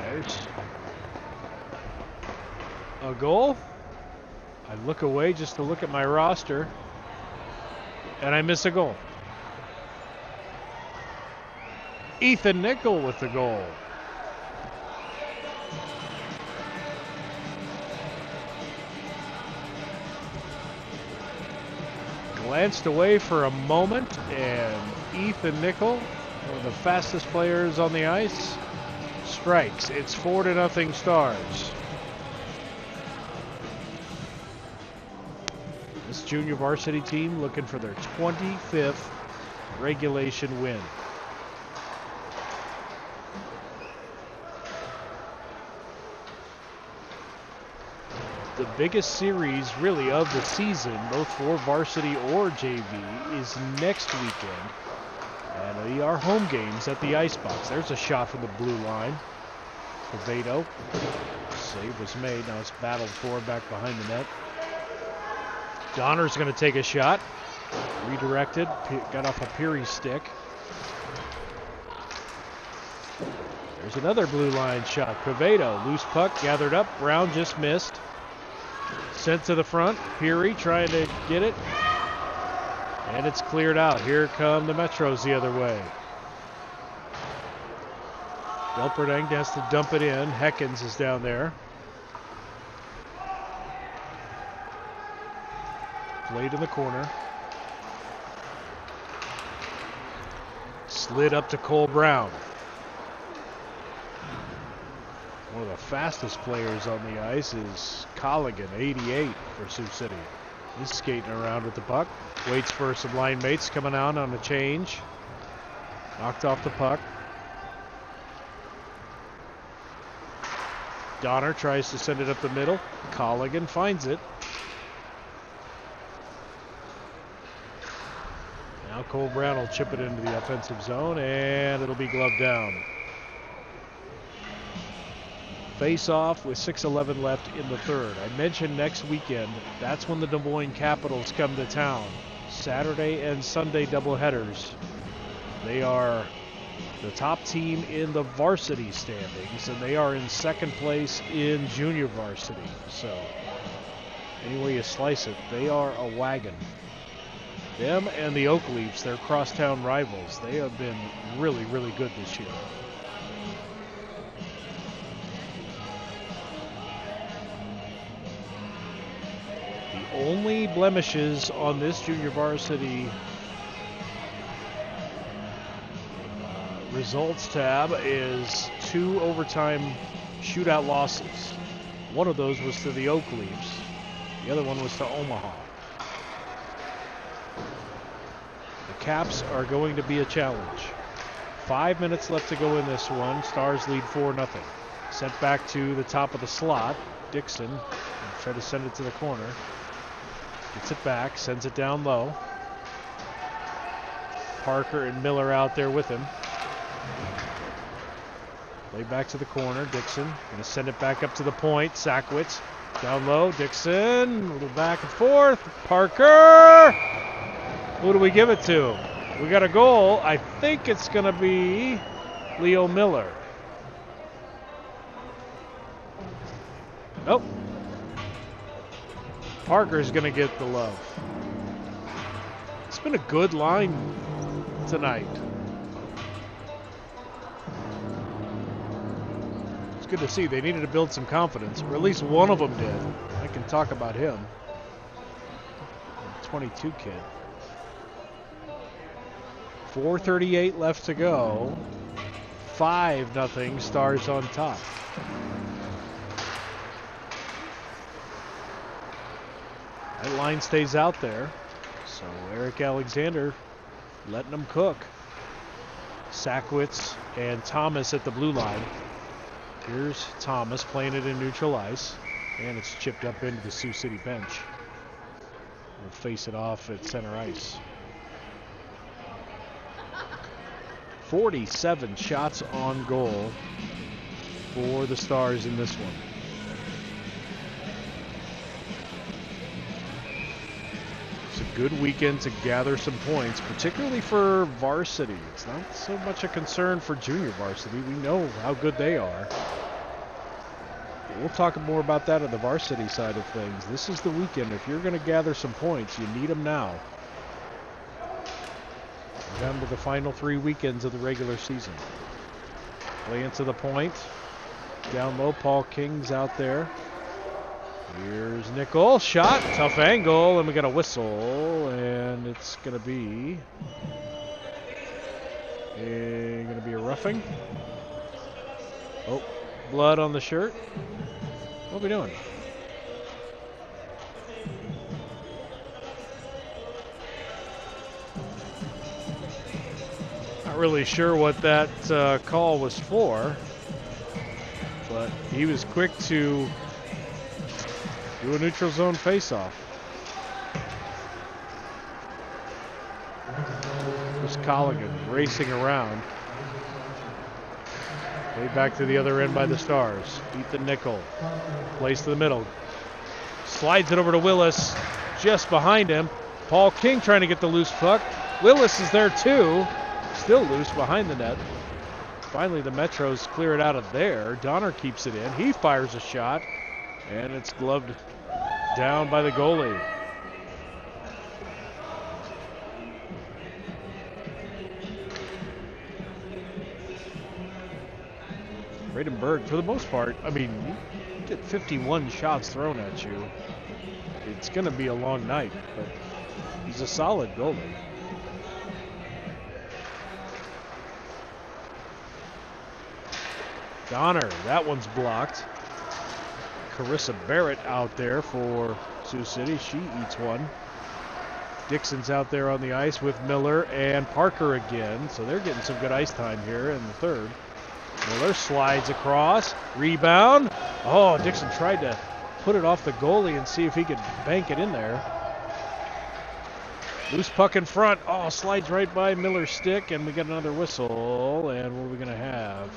There's a goal. I look away just to look at my roster, and I miss a goal. Ethan Nickel with the goal. Glanced away for a moment, and Ethan Nickel, one of the fastest players on the ice, strikes. It's 4-0 Stars. This junior varsity team looking for their 25th regulation win. The biggest series really of the season, both for varsity or JV, is next weekend. And they are home games at the Icebox. There's a shot from the blue line. Corvado. Save was made. Now it's battled for back behind the net. Donner's going to take a shot. Redirected. Got off a Peary stick. There's another blue line shot. Corvado. Loose puck. Gathered up. Brown just missed. Sent to the front. Peary trying to get it. And it's cleared out. Here come the Metros the other way. Delperdang has to dump it in. Heckens is down there. Played in the corner. Slid up to Cole Brown. One of the fastest players on the ice is Colligan, 88 for Sioux City. He's skating around with the puck. Waits for some line mates coming out on a change. Knocked off the puck. Donner tries to send it up the middle. Colligan finds it. Now Cole Brown will chip it into the offensive zone, and it'll be gloved down. Face-off with 6:11 left in the third. I mentioned next weekend, that's when the Des Moines Capitals come to town. Saturday and Sunday doubleheaders. They are the top team in the varsity standings, and they are in second place in junior varsity. So, any way you slice it, they are a wagon. Them and the Oak Leafs, they're crosstown rivals. They have been really, really good this year. Only blemishes on this junior varsity results tab is 2 overtime shootout losses. One of those was to the Oak Leafs. The other one was to Omaha. The Caps are going to be a challenge. 5 minutes left to go in this one. Stars lead 4-0. Sent back to the top of the slot. Dixon try to send it to the corner. Gets it back, sends it down low. Parker and Miller out there with him. Play back to the corner. Dixon going to send it back up to the point. Sackwitz down low. Dixon, a little back and forth. Parker! Who do we give it to? We got a goal. I think it's going to be Leo Miller. Nope. Parker's going to get the love. It's been a good line tonight. It's good to see. They needed to build some confidence, or at least one of them did. I can talk about him. 22 kid. 4:38 left to go. 5-0 Stars on top. That line stays out there. So Eric Alexander letting them cook. Sackwitz and Thomas at the blue line. Here's Thomas playing it in neutral ice. And it's chipped up into the Sioux City bench. We'll face it off at center ice. 47 shots on goal for the Stars in this one. It's a good weekend to gather some points, particularly for varsity. It's not so much a concern for junior varsity. We know how good they are. We'll talk more about that on the varsity side of things. This is the weekend. If you're going to gather some points, you need them now. We're down to the final 3 weekends of the regular season. Play into the point. Down low, Paul King's out there. Here's Nickel. Shot. Tough angle. And we got a whistle. And it's going to be a roughing. Oh, blood on the shirt. What are we doing? Not really sure what that call was for, but he was quick to do a neutral zone faceoff. There's Colligan racing around. Way back to the other end by the Stars. Ethan Nickel plays to the middle. Slides it over to Willis. Just behind him. Paul King trying to get the loose puck. Willis is there too. Still loose behind the net. Finally the Metros clear it out of there. Donner keeps it in. He fires a shot. And it's gloved down by the goalie. Bradenberg, for the most part, I mean, you get 51 shots thrown at you. It's going to be a long night, but he's a solid goalie. Donner, that one's blocked. Carissa Barrett out there for Sioux City. She eats one. Dixon's out there on the ice with Miller and Parker again, so they're getting some good ice time here in the third. Miller slides across, rebound. Oh, Dixon tried to put it off the goalie and see if he could bank it in there. Loose puck in front. Oh, slides right by Miller's stick, and we get another whistle. And what are we going to have?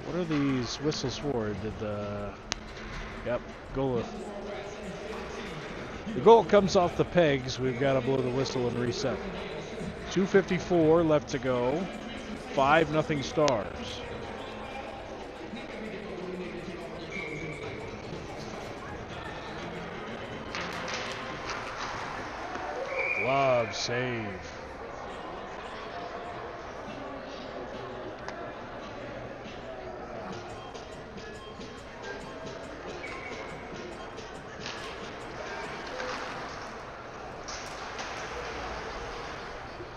What are these whistles for? Did yep, goal. The goal comes off the pegs. We've got to blow the whistle and reset. 2:54 left to go. 5-0 Stars. Glove save.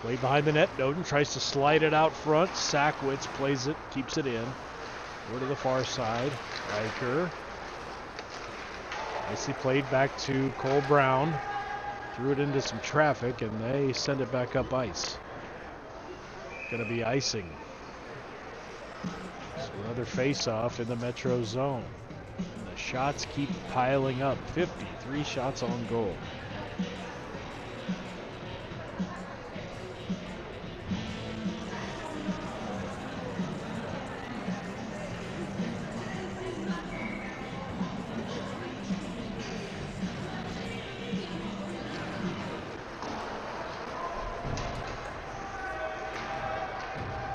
Way behind the net, Noden tries to slide it out front. Sackwitz plays it, keeps it in. Over to the far side. Riker. Nicely played back to Cole Brown. Threw it into some traffic, and they send it back up ice. Gonna be icing. So another face-off in the Metro zone. And the shots keep piling up. 53 shots on goal.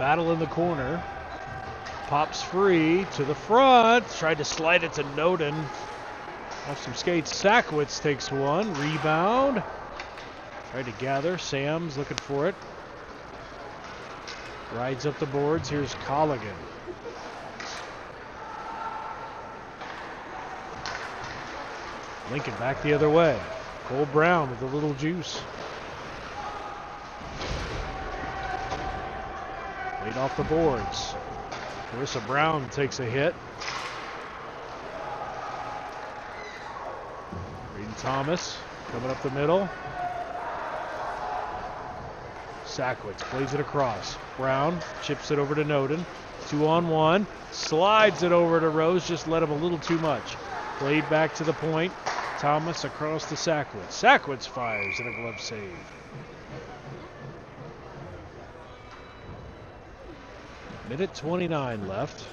Battle in the corner. Pops free to the front. Tried to slide it to Noden. Off some skates. Sackwitz takes one. Rebound. Tried to gather. Sam's looking for it. Rides up the boards. Here's Colligan. Lincoln back the other way. Cole Brown with a little juice. Laid off the boards. Carissa Brown takes a hit. Reed Thomas coming up the middle. Sackwitz plays it across. Brown chips it over to Noden. 2-on-1. Slides it over to Rose. Just let him a little too much. Played back to the point. Thomas across to Sackwitz. Sackwitz fires and a glove save. Minute 29 left.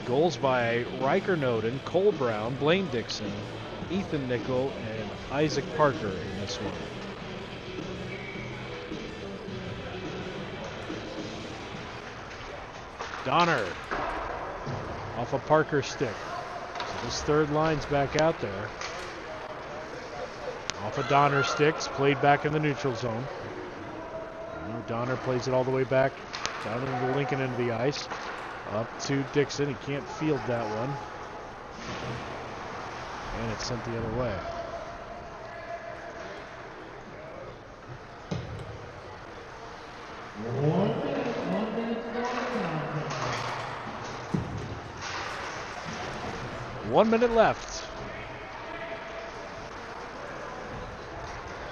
Goals by Riker Noden, Cole Brown, Blaine Dixon, Ethan Nickel, and Isaac Parker in this one. Donner off a Parker stick. So this third line's back out there. Off a Donner sticks, played back in the neutral zone. Now Donner plays it all the way back down into Lincoln into the ice. Up to Dixon. He can't field that one. And it's sent the other way. One minute left.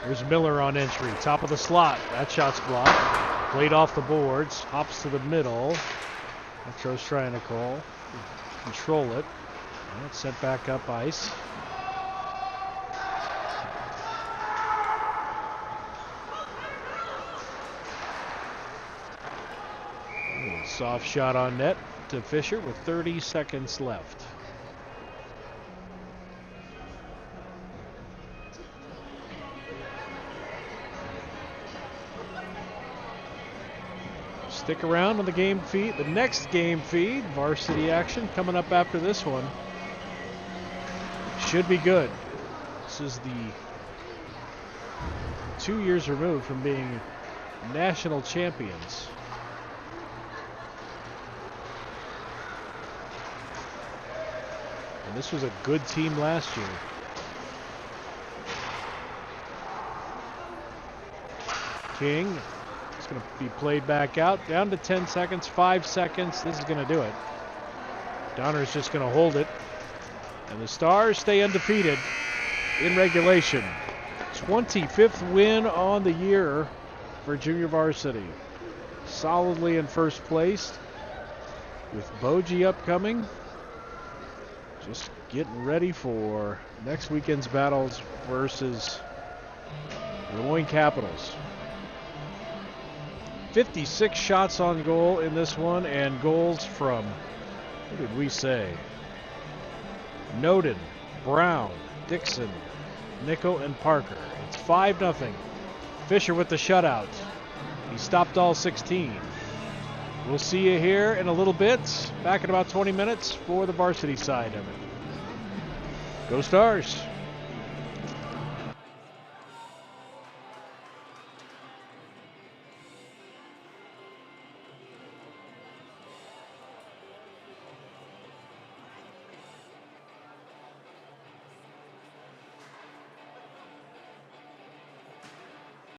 Here's Miller on entry. Top of the slot. That shot's blocked. Played off the boards. Hops to the middle. Metro's trying to control it. And it's sent back up ice. Soft shot on net to Fisher with 30 seconds left. Stick around on the game feed. The next game feed, varsity action, coming up after this one. Should be good. This is the 2 years removed from being national champions. And this was a good team last year. King. It's going to be played back out. Down to 10 seconds, 5 seconds. This is going to do it. Donner's just going to hold it. And the Stars stay undefeated in regulation. 25th win on the year for junior varsity. Solidly in first place with Bogie upcoming. Just getting ready for next weekend's battles versus the Lemoyne Capitals. 56 shots on goal in this one, and goals from, who did we say? Noden, Brown, Dixon, Nickel, and Parker. It's 5-0. Fisher with the shutout. He stopped all 16. We'll see you here in a little bit, back in about 20 minutes for the varsity side of it. Go Stars!